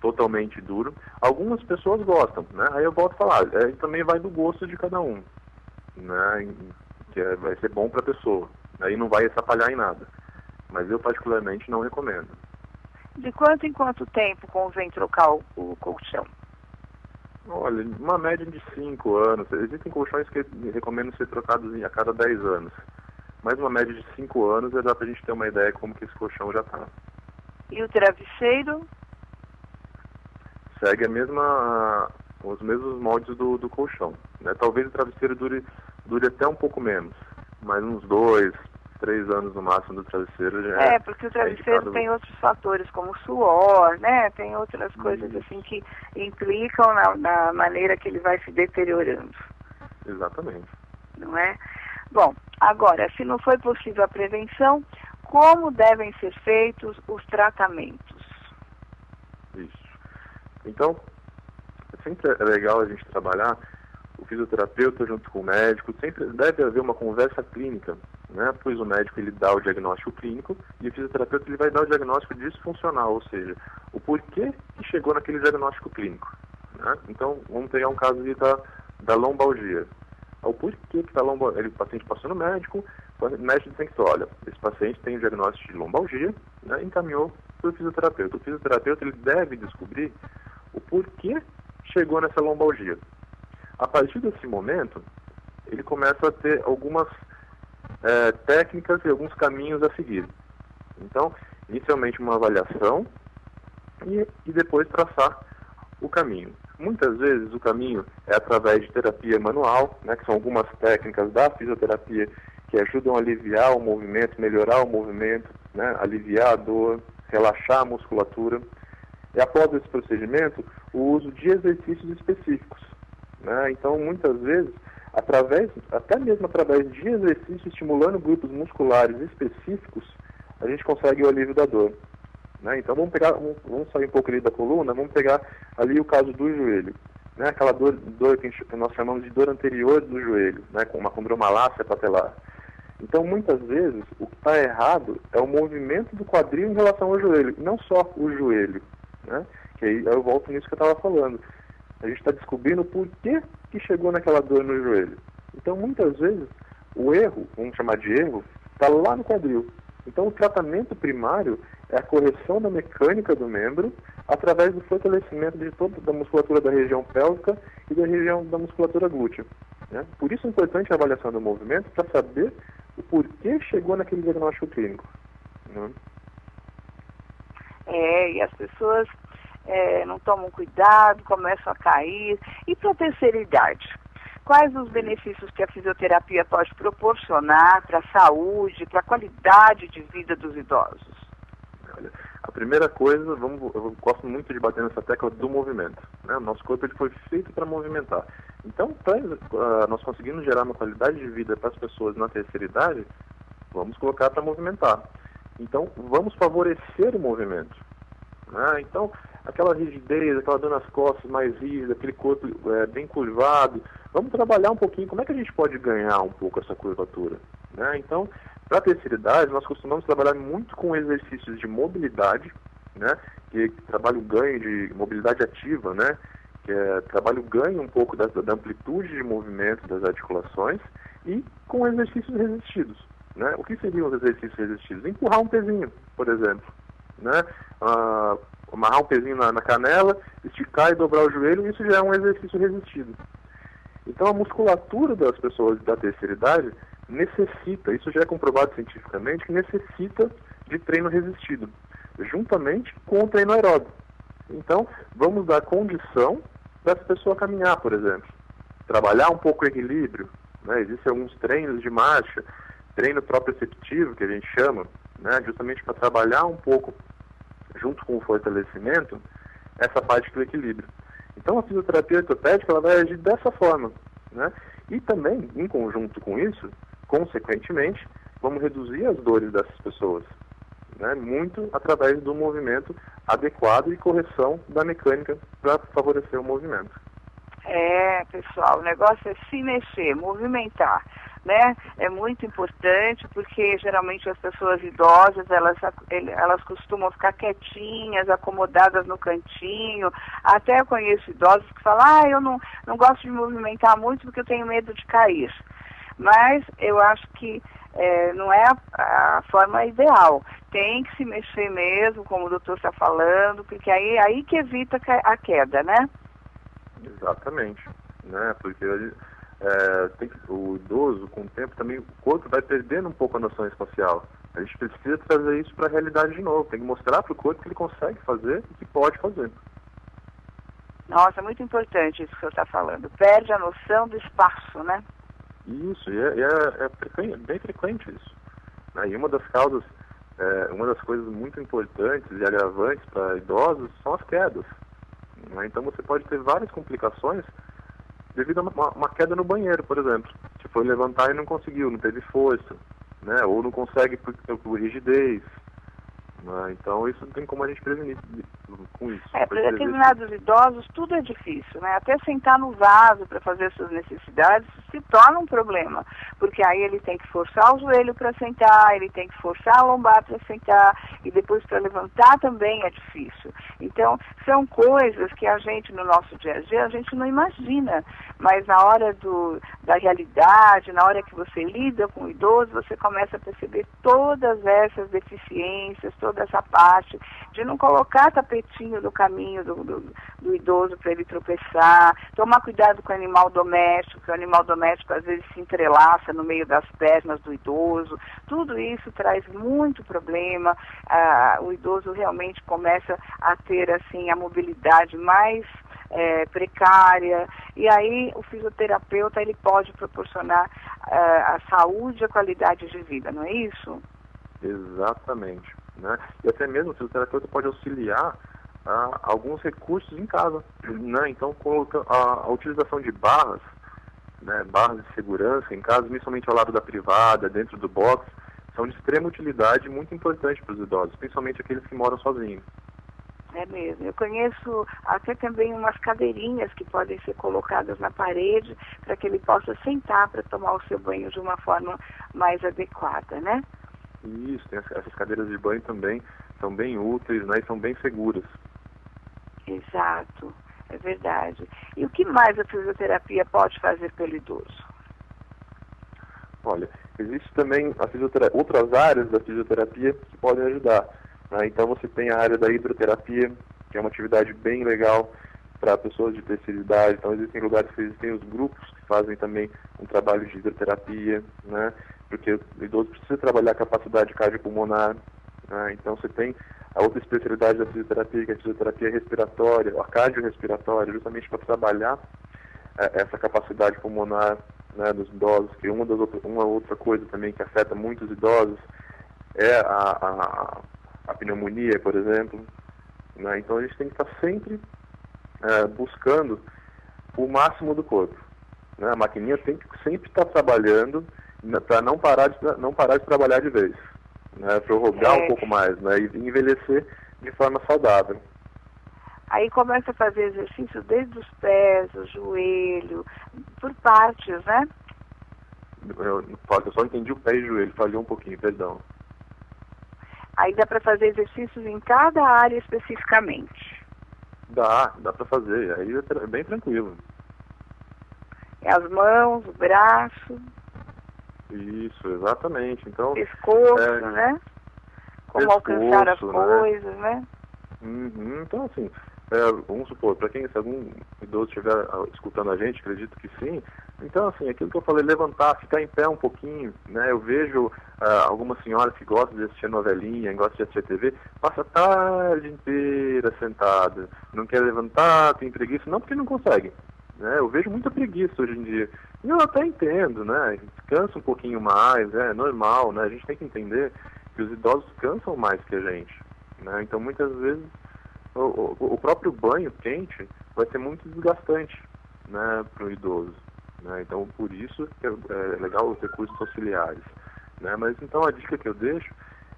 totalmente duro. Algumas pessoas gostam, né? Aí eu volto a falar, também vai do gosto de cada um, né? Vai ser bom para a pessoa. Aí não vai atrapalhar em nada. Mas eu, particularmente, não recomendo. De quanto em quanto tempo convém trocar o colchão? Olha, uma média de 5 anos. Existem colchões que recomendam ser trocados a cada 10 anos. Mas uma média de 5 anos já dá pra gente ter uma ideia como que esse colchão já está. E o travesseiro? Segue os mesmos moldes do colchão, né? Talvez o travesseiro dure até um pouco menos, mas uns 2, 3 anos no máximo do travesseiro já porque o travesseiro tem outros fatores, como suor, né? Tem outras coisas assim que implicam na maneira que ele vai se deteriorando. Exatamente. Não é? Bom, agora, se não foi possível a prevenção, como devem ser feitos os tratamentos? Isso. Então, sempre é legal a gente trabalhar o fisioterapeuta junto com o médico, sempre deve haver uma conversa clínica, né? Pois o médico ele dá o diagnóstico clínico e o fisioterapeuta ele vai dar o diagnóstico disfuncional, ou seja, o porquê que chegou naquele diagnóstico clínico, né? Então, vamos pegar um caso ali da lombalgia. O porquê que o paciente passou no médico, o médico tem que dizer, olha, esse paciente tem o diagnóstico de lombalgia, né? Encaminhou para o fisioterapeuta. O fisioterapeuta ele deve descobrir o porquê chegou nessa lombalgia. A partir desse momento, ele começa a ter algumas técnicas e alguns caminhos a seguir. Então, inicialmente uma avaliação e depois traçar o caminho. Muitas vezes o caminho é através de terapia manual, né, que são algumas técnicas da fisioterapia que ajudam a aliviar o movimento, melhorar o movimento, né, aliviar a dor, relaxar a musculatura. E após esse procedimento, o uso de exercícios específicos, né? Então, muitas vezes, até mesmo através de exercícios estimulando grupos musculares específicos, a gente consegue o alívio da dor, né? Então, vamos sair um pouco ali da coluna, vamos pegar ali o caso do joelho, né? Aquela dor que nós chamamos de dor anterior do joelho, né? Com uma condromalácia patelar. Então, muitas vezes, o que está errado é o movimento do quadril em relação ao joelho, não só o joelho, né? Que aí eu volto nisso que eu estava falando. A gente está descobrindo por que chegou naquela dor no joelho. Então, muitas vezes, o erro, vamos chamar de erro, está lá no quadril. Então, o tratamento primário é a correção da mecânica do membro através do fortalecimento de toda a musculatura da região pélvica e da região da musculatura glútea, né? Por isso é importante a avaliação do movimento para saber o porquê chegou naquele diagnóstico clínico, né? E as pessoas não tomam cuidado, começam a cair. E para a terceira idade? Quais os benefícios que a fisioterapia pode proporcionar para a saúde, para a qualidade de vida dos idosos? Olha, a primeira coisa, eu gosto muito de bater nessa tecla do movimento, né? O nosso corpo ele foi feito para movimentar. Então, para nós conseguirmos gerar uma qualidade de vida para as pessoas na terceira idade, vamos colocar para movimentar. Então, vamos favorecer o movimento, né? Então, aquela rigidez, aquela dor nas costas mais rígida, aquele corpo bem curvado, vamos trabalhar um pouquinho, como é que a gente pode ganhar um pouco essa curvatura, né? Então, para a terceira idade, nós costumamos trabalhar muito com exercícios de mobilidade, né? Que trabalha o ganho de mobilidade ativa, né? Que trabalha o ganho um pouco da amplitude de movimento das articulações e com exercícios resistidos, né? O que seriam os exercícios resistidos? Empurrar um pezinho, por exemplo, né? Amarrar um pezinho na canela, esticar e dobrar o joelho, isso já é um exercício resistido. Então a musculatura das pessoas da terceira idade necessita, isso já é comprovado cientificamente, que necessita de treino resistido, juntamente com o treino aeróbico. Então vamos dar condição para essa pessoa caminhar, por exemplo. Trabalhar um pouco o equilíbrio, né? Existem alguns treinos de marcha, treino proprioceptivo, que a gente chama, né? Justamente para trabalhar um pouco junto com o fortalecimento, essa parte do equilíbrio. Então a fisioterapia ortopédica ela vai agir dessa forma, né? E também, em conjunto com isso, consequentemente, vamos reduzir as dores dessas pessoas, né? Muito através do movimento adequado e correção da mecânica para favorecer o movimento. Pessoal, o negócio é se mexer, movimentar, né? É muito importante porque geralmente as pessoas idosas, elas costumam ficar quietinhas, acomodadas no cantinho. Até eu conheço idosos que falam, eu não gosto de movimentar muito porque eu tenho medo de cair. Mas eu acho que não é a forma ideal. Tem que se mexer mesmo, como o doutor está falando, porque aí que evita a queda, né? Exatamente, né? Porque o idoso, com o tempo, também o corpo vai perdendo um pouco a noção espacial. A gente precisa trazer isso para a realidade de novo. Tem que mostrar para o corpo que ele consegue fazer e que pode fazer. Nossa, muito importante isso que você está falando. Perde a noção do espaço, né? Isso, é bem frequente isso, né? E uma das causas, uma das coisas muito importantes e agravantes para idosos são as quedas, né? Então você pode ter várias complicações devido a uma queda no banheiro, por exemplo. Você foi levantar e não conseguiu, não teve força, né? Ou não consegue por rigidez, né? Então isso tem como a gente prevenir com isso. Para determinados idosos tudo é difícil, né? Até sentar no vaso para fazer suas necessidades se torna um problema, porque aí ele tem que forçar o joelho para sentar, ele tem que forçar a lombar para sentar, e depois para levantar também é difícil. Então, são coisas que a gente, no nosso dia a dia, a gente não imagina, mas na hora da realidade, na hora que você lida com o idoso, você começa a perceber todas essas deficiências, toda essa parte de não colocar tapetinho no caminho do idoso para ele tropeçar, tomar cuidado com o animal doméstico, que o animal doméstico às vezes se entrelaça no meio das pernas do idoso. Tudo isso traz muito problema. O idoso realmente começa a ter assim a mobilidade mais precária, e aí o fisioterapeuta ele pode proporcionar a saúde e a qualidade de vida, não é isso? Exatamente, né? E até mesmo o fisioterapeuta pode auxiliar alguns recursos em casa, né? Então, com a utilização de barras, né, barras de segurança em casa, principalmente ao lado da privada, dentro do box, são de extrema utilidade e muito importante para os idosos, principalmente aqueles que moram sozinhos. É mesmo. Eu conheço até também umas cadeirinhas que podem ser colocadas na parede para que ele possa sentar para tomar o seu banho de uma forma mais adequada, né? Isso, essas cadeiras de banho também são bem úteis, né, e são bem seguras. Exato, é verdade. E o que mais a fisioterapia pode fazer pelo idoso? Olha, existe também outras áreas da fisioterapia que podem ajudar, né? Então você tem a área da hidroterapia, que é uma atividade bem legal para pessoas de terceira idade. Então existem lugares que existem os grupos que fazem também um trabalho de hidroterapia, né? Porque o idoso precisa trabalhar a capacidade cardiopulmonar, né? Então você tem a outra especialidade da fisioterapia, que é a fisioterapia respiratória, a cardiorrespiratória, justamente para trabalhar essa capacidade pulmonar, né, dos idosos, que uma outra coisa também que afeta muitos idosos é a pneumonia, por exemplo, né? Então a gente tem que estar sempre buscando o máximo do corpo, né? A maquininha tem que sempre estar trabalhando para não parar de trabalhar de vez, né? Prorrogar um pouco mais, né? E envelhecer de forma saudável. Aí começa a fazer exercício desde os pés, o joelho, por partes, né? Eu só entendi o pé e o joelho, falhou um pouquinho, perdão. Aí dá para fazer exercícios em cada área especificamente. Dá para fazer, aí é bem tranquilo. As mãos, o braço. Isso, exatamente. Então, pescoço, né? Como alcançar as coisas, né? Então, assim, vamos supor, se algum idoso estiver escutando a gente, acredito que sim. Então, assim, aquilo que eu falei, levantar, ficar em pé um pouquinho, né? Eu vejo algumas senhoras que gostam de assistir novelinha, gostam de assistir TV, passa a tarde inteira sentada, não quer levantar, tem preguiça, não porque não consegue, né? Eu vejo muita preguiça hoje em dia. E eu até entendo, né? Cansa um pouquinho mais, é normal, né? A gente tem que entender que os idosos cansam mais que a gente, né? Então, muitas vezes, o próprio banho quente vai ser muito desgastante, né, para o idoso, né? Então, por isso que é legal os recursos auxiliares, né? Mas, então, a dica que eu deixo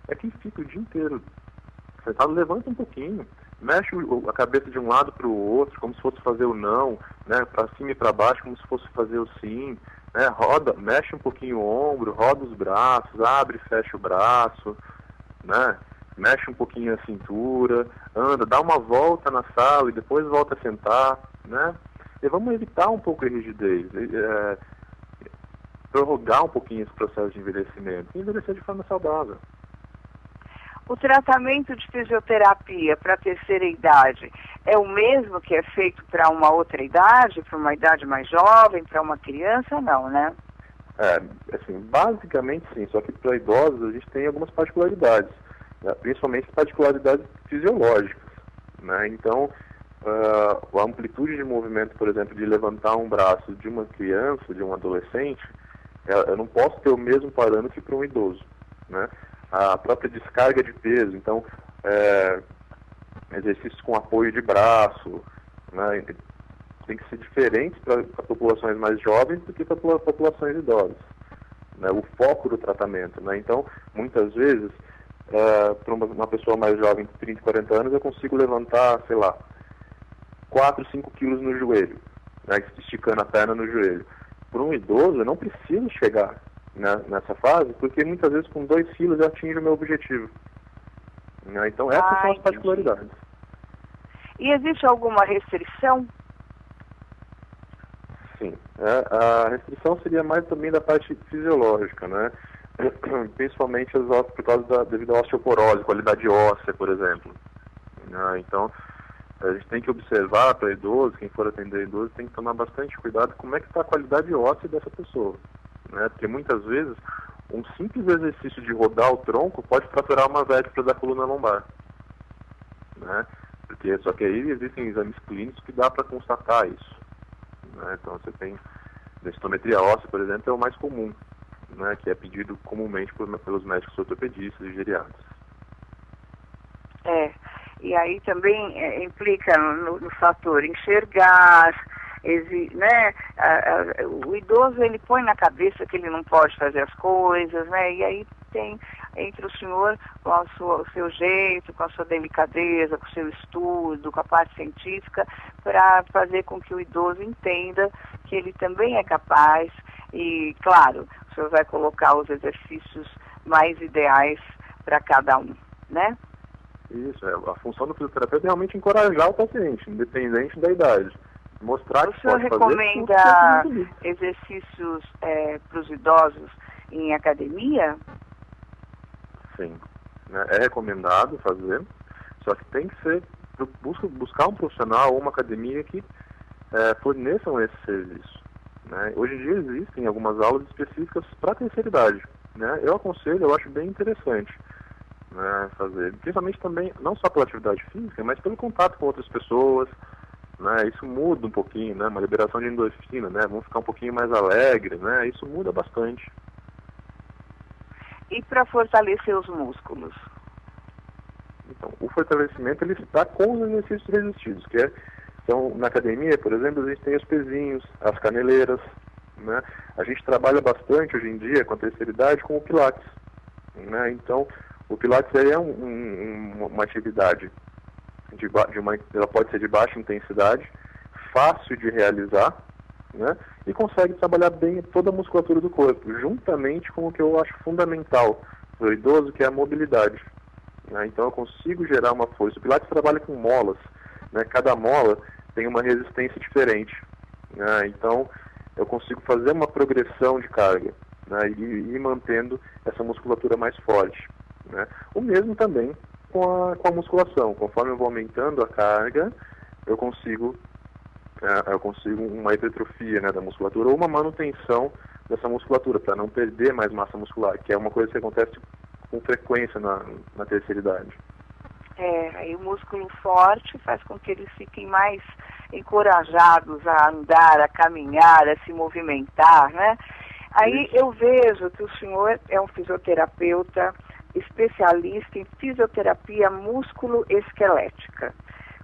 é que fica o dia inteiro sentado, levanta um pouquinho, mexe a cabeça de um lado para o outro, como se fosse fazer o não, né, para cima e para baixo, como se fosse fazer o sim, né? Mexe um pouquinho o ombro, roda os braços, abre e fecha o braço, né? Mexe um pouquinho a cintura, anda, dá uma volta na sala e depois volta a sentar, né? E vamos evitar um pouco a rigidez, prorrogar um pouquinho esse processo de envelhecimento e envelhecer de forma saudável. O tratamento de fisioterapia para a terceira idade é o mesmo que é feito para uma outra idade, para uma idade mais jovem, para uma criança? Não, né? Assim, basicamente sim, só que para idosos a gente tem algumas particularidades, né? Principalmente particularidades fisiológicas, né? Então, a amplitude de movimento, por exemplo, de levantar um braço de uma criança, de um adolescente, eu não posso ter o mesmo parâmetro que para um idoso, né? A própria descarga de peso, então, exercícios com apoio de braço, né? Tem que ser diferente para populações mais jovens do que para populações idosas, né? O foco do tratamento, né? Então, muitas vezes, para uma pessoa mais jovem, 30, 40 anos, eu consigo levantar, sei lá, 4, 5 quilos no joelho, né? Esticando a perna no joelho. Para um idoso, eu não preciso chegar nessa fase, porque muitas vezes com 2 quilos eu atinjo o meu objetivo, né? Então, essas são as particularidades. E existe alguma restrição? Sim, a restrição seria mais também da parte fisiológica, né? Principalmente por causa devido à osteoporose, qualidade óssea, por exemplo, né? Então, a gente tem que observar para idosos, quem for atender idosos, tem que tomar bastante cuidado com como é que está a qualidade óssea dessa pessoa, né? Porque muitas vezes um simples exercício de rodar o tronco pode fraturar uma vértebra da coluna lombar, né? Só que aí existem exames clínicos que dá para constatar isso, né? Então você tem densitometria óssea, por exemplo, é o mais comum, né? Que é pedido comumente pelos médicos ortopedistas e geriatras. E aí também implica no fator enxergar, né? O idoso, ele põe na cabeça que ele não pode fazer as coisas, né? E aí tem entre o senhor com o seu jeito, com a sua delicadeza, com o seu estudo, com a parte científica, para fazer com que o idoso entenda que ele também é capaz e, claro, o senhor vai colocar os exercícios mais ideais para cada um, né? Isso, a função do fisioterapeuta é realmente encorajar o paciente, independente da idade. Mostrar que pode fazer. O senhor recomenda exercícios para os idosos em academia? Sim. Né? É recomendado fazer, só que tem que ser, buscar um profissional ou uma academia que forneçam esse serviço. Né? Hoje em dia existem algumas aulas específicas para a terceira idade. Né? Eu aconselho, eu acho bem interessante, né, fazer, principalmente também, não só pela atividade física, mas pelo contato com outras pessoas, né? Isso muda um pouquinho, né? Uma liberação de endorfina, né? Vamos ficar um pouquinho mais alegre, né? Isso muda bastante. E para fortalecer os músculos? Então, o fortalecimento, ele está com os exercícios resistidos, que então, na academia, por exemplo, a gente tem os pezinhos, as caneleiras, né? A gente trabalha bastante hoje em dia, com a terceira idade, com o Pilates, né? Então, o Pilates é uma atividade, ela pode ser de baixa intensidade, fácil de realizar, né? E consegue trabalhar bem toda a musculatura do corpo, juntamente com o que eu acho fundamental para o idoso, que é a mobilidade. Né? Então eu consigo gerar uma força. O Pilates trabalha com molas, né? Cada mola tem uma resistência diferente. Né? Então eu consigo fazer uma progressão de carga, né? E ir mantendo essa musculatura mais forte. Né? O mesmo também com a musculação. Conforme eu vou aumentando a carga, eu consigo uma hipertrofia, né, da musculatura, ou uma manutenção dessa musculatura, para não perder mais massa muscular, que é uma coisa que acontece com frequência na terceira idade. Aí o músculo forte faz com que eles fiquem mais encorajados a andar, a caminhar, a se movimentar, né? Aí eu vejo que o senhor é um fisioterapeuta especialista em fisioterapia músculo-esquelética.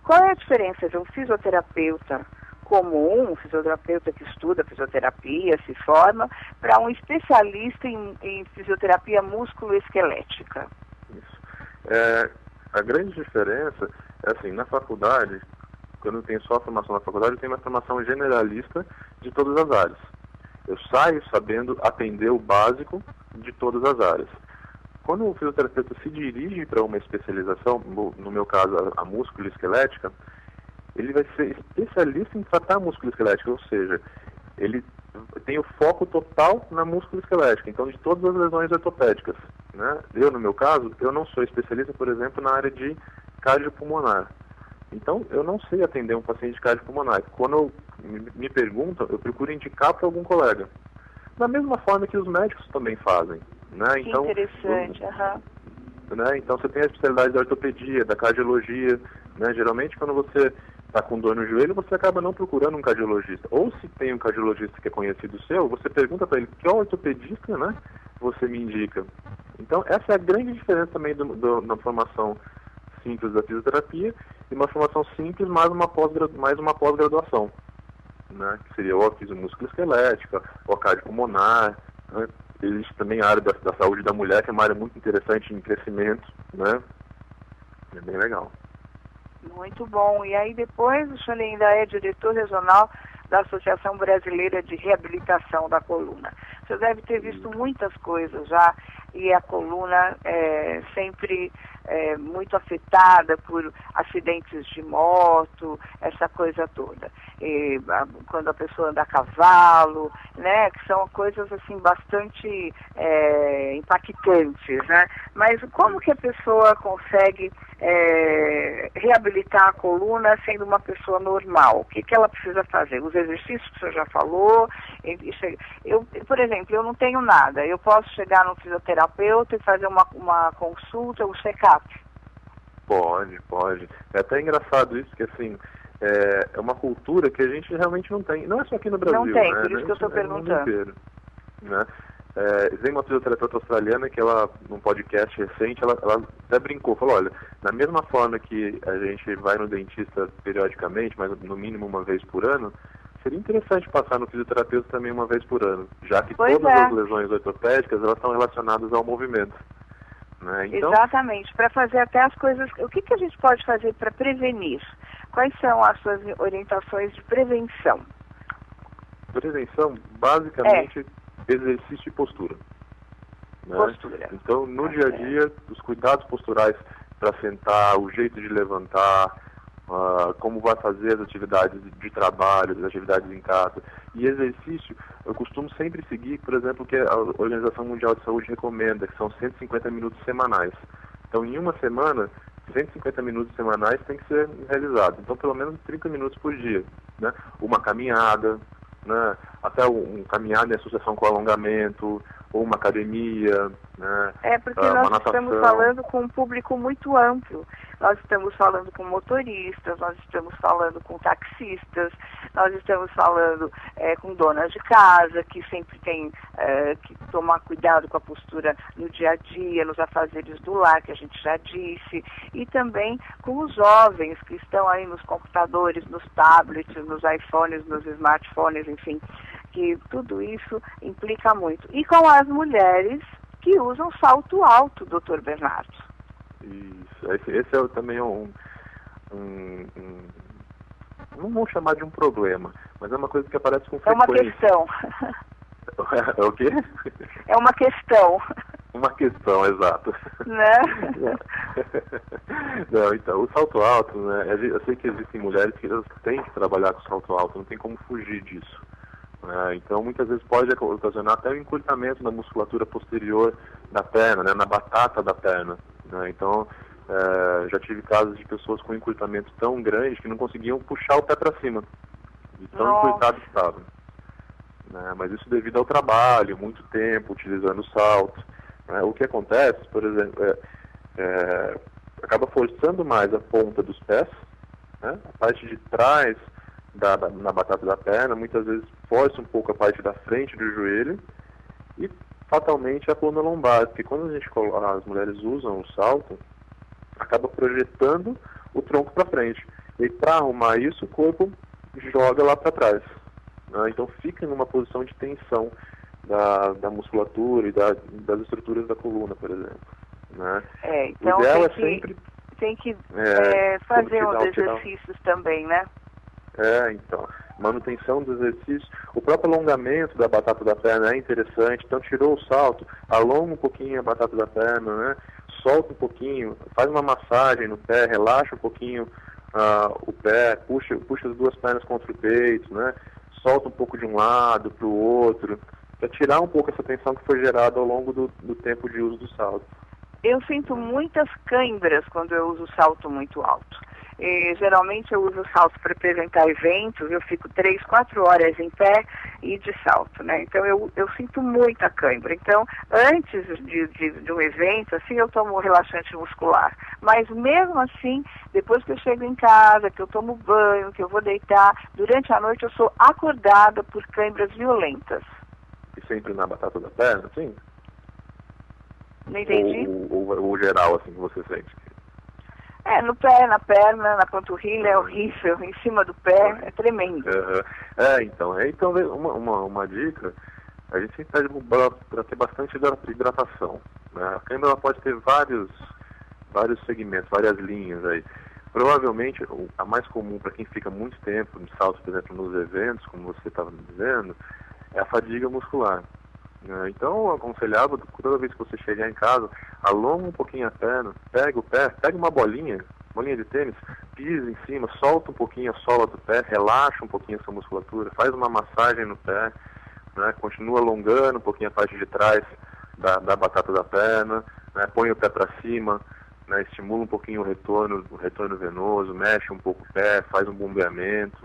Qual é a diferença de um fisioterapeuta comum, um fisioterapeuta que estuda fisioterapia, se forma, para um especialista em fisioterapia músculo-esquelética? Isso. A grande diferença é assim, na faculdade, quando eu tenho só a formação na faculdade, eu tenho uma formação generalista de todas as áreas. Eu saio sabendo atender o básico de todas as áreas. Quando o fisioterapeuta se dirige para uma especialização, no meu caso a músculo-esquelética, ele vai ser especialista em tratar a músculo-esquelética, ou seja, ele tem o foco total na músculo-esquelética, então de todas as lesões ortopédicas. Né? Eu, no meu caso, eu não sou especialista, por exemplo, na área de cardiopulmonar. Então, eu não sei atender um paciente cardiopulmonar. Quando me perguntam, eu procuro indicar para algum colega. Da mesma forma que os médicos também fazem. Né? Então, interessante, né? Então você tem a especialidade da ortopedia, da cardiologia, né? Geralmente quando você está com dor no joelho, você acaba não procurando um cardiologista. Ou se tem um cardiologista que é conhecido seu, você pergunta para ele que ortopedista, né, você me indica. Então essa é a grande diferença também na formação simples da fisioterapia e uma formação simples mais uma pós-graduação, né? Que seria ou a fisiomusculoesquelética, ou a cardiopulmonar, né? Existe também a área da saúde da mulher, que é uma área muito interessante em crescimento, né? É bem legal. Muito bom. E aí depois o senhor ainda é diretor regional da Associação Brasileira de Reabilitação da Coluna. O senhor deve ter visto muitas coisas já, e a coluna é sempre muito afetada por acidentes de moto, essa coisa toda. Quando a pessoa anda a cavalo, né, que são coisas assim bastante impactantes, né? Mas como que a pessoa consegue reabilitar a coluna sendo uma pessoa normal? O que ela precisa fazer? Os exercícios que o senhor já falou. Por exemplo, eu não tenho nada. Eu posso chegar no fisioterapeuta e fazer uma consulta, um check-up? Pode. É até engraçado isso, que assim, é uma cultura que a gente realmente não tem. Não é só aqui no Brasil, não tem, né? Por isso que eu estou perguntando. No mundo inteiro, né? Tem uma fisioterapeuta australiana que ela, num podcast recente, ela até brincou, falou, olha, da mesma forma que a gente vai no dentista periodicamente, mas no mínimo uma vez por ano, seria interessante passar no fisioterapeuta também uma vez por ano, já que todas as lesões ortopédicas, elas estão relacionadas ao movimento. Né? Então, exatamente, para fazer até as coisas. O que a gente pode fazer para prevenir? Quais são as suas orientações de prevenção? Prevenção, basicamente, exercício e postura. Né? Postura. Então, no dia a dia, os cuidados posturais para sentar, o jeito de levantar, como vai fazer as atividades de trabalho, as atividades em casa. E exercício, eu costumo sempre seguir, por exemplo, o que a Organização Mundial de Saúde recomenda, que são 150 minutos semanais. Então, em uma semana, 150 minutos semanais tem que ser realizado. Então, pelo menos 30 minutos por dia, né? Uma caminhada, né? Até um caminhada em associação com alongamento, ou uma academia, né? Porque nós estamos falando com um público muito amplo. Nós estamos falando com motoristas, nós estamos falando com taxistas, nós estamos falando com donas de casa, que sempre tem que tomar cuidado com a postura no dia a dia, nos afazeres do lar, que a gente já disse, e também com os jovens que estão aí nos computadores, nos tablets, nos iPhones, nos smartphones, enfim, que tudo isso implica muito. E com as mulheres que usam salto alto, doutor Bernardo. Isso, esse é também não vou chamar de um problema, mas é uma coisa que aparece com frequência. É uma questão. É o quê? É uma questão. Uma questão, exato. Né? Não, então, o salto alto, né? Eu sei que existem mulheres que têm que trabalhar com salto alto, não tem como fugir disso. Então, muitas vezes pode ocasionar até o encurtamento da musculatura posterior da perna, né? Na batata da perna. Né? Então, já tive casos de pessoas com encurtamento tão grande que não conseguiam puxar o pé para cima, de tão encurtado que estavam. Mas isso devido ao trabalho, muito tempo utilizando o salto. O que acontece, por exemplo, acaba forçando mais a ponta dos pés, né? A parte de trás na batata da perna, muitas vezes força um pouco a parte da frente do joelho e fatalmente a coluna lombar, porque quando as mulheres usam o salto, acaba projetando o tronco para frente. E para arrumar isso, o corpo joga lá para trás. Então fica numa posição de tensão da musculatura e das estruturas da coluna, por exemplo. Né? Então o ideal sempre tem que fazer uns exercícios também, né? Então, manutenção do exercício. O próprio alongamento da batata da perna é interessante. Então, tirou o salto, alonga um pouquinho a batata da perna, né? Solta um pouquinho, faz uma massagem no pé, relaxa um pouquinho o pé, puxa as duas pernas contra o peito, né? Solta um pouco de um lado para o outro, para tirar um pouco essa tensão que foi gerada ao longo do tempo de uso do salto. Eu sinto muitas câimbras quando eu uso salto muito alto. Geralmente eu uso salto para apresentar eventos, eu fico 3, 4 horas em pé e de salto, né? Então eu sinto muita cãibra. Então, antes de um evento, assim, eu tomo relaxante muscular. Mas mesmo assim, depois que eu chego em casa, que eu tomo banho, que eu vou deitar, durante a noite eu sou acordada por cãibras violentas. E sempre na batata da perna, sim? Não entendi? Ou geral, assim, que você sente? No pé, na perna, na panturrilha, é horrível, em cima do pé, é tremendo. Então uma dica, a gente sempre pede para ter bastante hidratação. Né? A câimbra pode ter vários segmentos, várias linhas aí. Provavelmente, a mais comum para quem fica muito tempo de salto, por exemplo, nos eventos, como você estava me dizendo, é a fadiga muscular. Então, eu aconselhava, toda vez que você chegar em casa, alonga um pouquinho a perna, pega o pé, pega uma bolinha de tênis, pisa em cima, solta um pouquinho a sola do pé, relaxa um pouquinho essa musculatura, faz uma massagem no pé, né, continua alongando um pouquinho a parte de trás da batata da perna, né, põe o pé para cima, né, estimula um pouquinho o retorno venoso, mexe um pouco o pé, faz um bombeamento.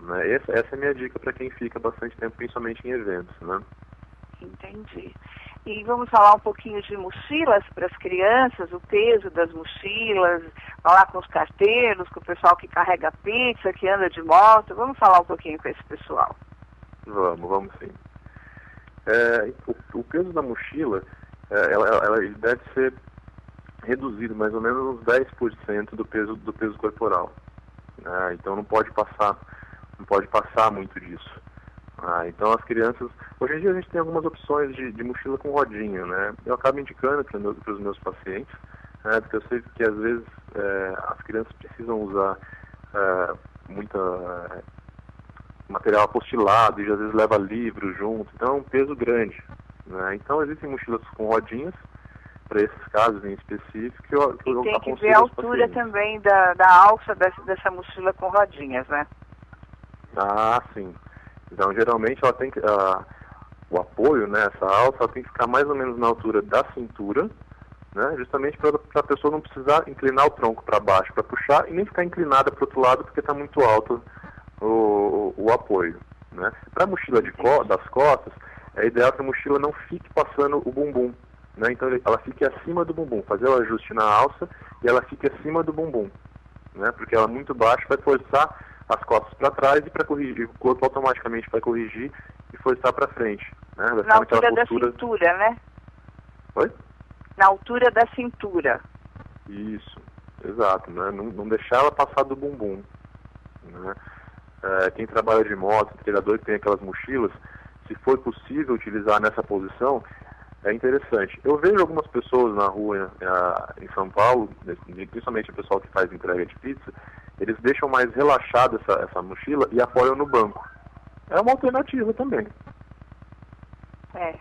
Né, essa é a minha dica para quem fica bastante tempo, principalmente em eventos, né? Entendi. E vamos falar um pouquinho de mochilas para as crianças, o peso das mochilas, falar com os carteiros, com o pessoal que carrega pizza, que anda de moto. Vamos falar um pouquinho com esse pessoal. Vamos sim. O peso da mochila, ela deve ser reduzido mais ou menos uns 10% do peso corporal. Então não pode passar muito disso. Então as crianças, hoje em dia a gente tem algumas opções de mochila com rodinha, né? Eu acabo indicando para os meus pacientes, né? Porque eu sei que às vezes as crianças precisam usar muita material apostilado e às vezes leva livro junto, então é um peso grande, né? Então existem mochilas com rodinhas, para esses casos em específico, que eu tem que ver a altura também da alça dessa mochila com rodinhas, né? Ah, sim. Então, geralmente, ela tem que, o apoio, né, essa alça, ela tem que ficar mais ou menos na altura da cintura, né, justamente para a pessoa não precisar inclinar o tronco para baixo para puxar e nem ficar inclinada para o outro lado porque está muito alto o apoio. Né? Para a mochila das costas, é ideal que a mochila não fique passando o bumbum. Né? Então ela fique acima do bumbum, fazer o ajuste na alça e ela fique acima do bumbum. Né? Porque ela muito baixa vai forçar as costas para trás e para corrigir, o corpo automaticamente vai corrigir e forçar para frente. Né? Na altura da cintura, né? Oi? Na altura da cintura. Isso, exato. Né? Não deixar ela passar do bumbum. Né? Quem trabalha de moto, treinador que tem aquelas mochilas, se for possível utilizar nessa posição, é interessante. Eu vejo algumas pessoas na rua em São Paulo, principalmente o pessoal que faz entrega de pizza, eles deixam mais relaxada essa mochila e apoiam no banco. É uma alternativa também.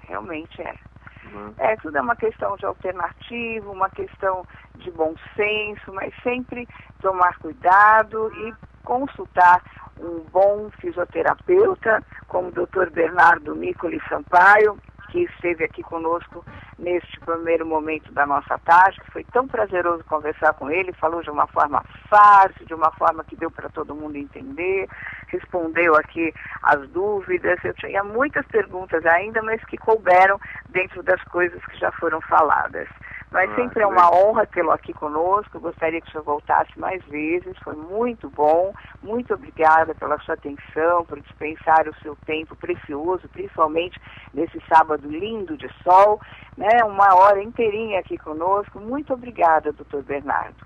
Realmente é. Tudo é uma questão de alternativa, uma questão de bom senso, mas sempre tomar cuidado e consultar um bom fisioterapeuta, como o Dr. Bernardo Micoli Sampaio, que esteve aqui conosco neste primeiro momento da nossa tarde, que foi tão prazeroso conversar com ele, falou de uma forma fácil, de uma forma que deu para todo mundo entender, respondeu aqui as dúvidas. Eu tinha muitas perguntas ainda, mas que couberam dentro das coisas que já foram faladas. Mas sempre é uma honra tê-lo aqui conosco. Gostaria que o senhor voltasse mais vezes. Foi muito bom. Muito obrigada pela sua atenção, por dispensar o seu tempo precioso, principalmente nesse sábado lindo de sol, né? Uma hora inteirinha aqui conosco. Muito obrigada, doutor Bernardo.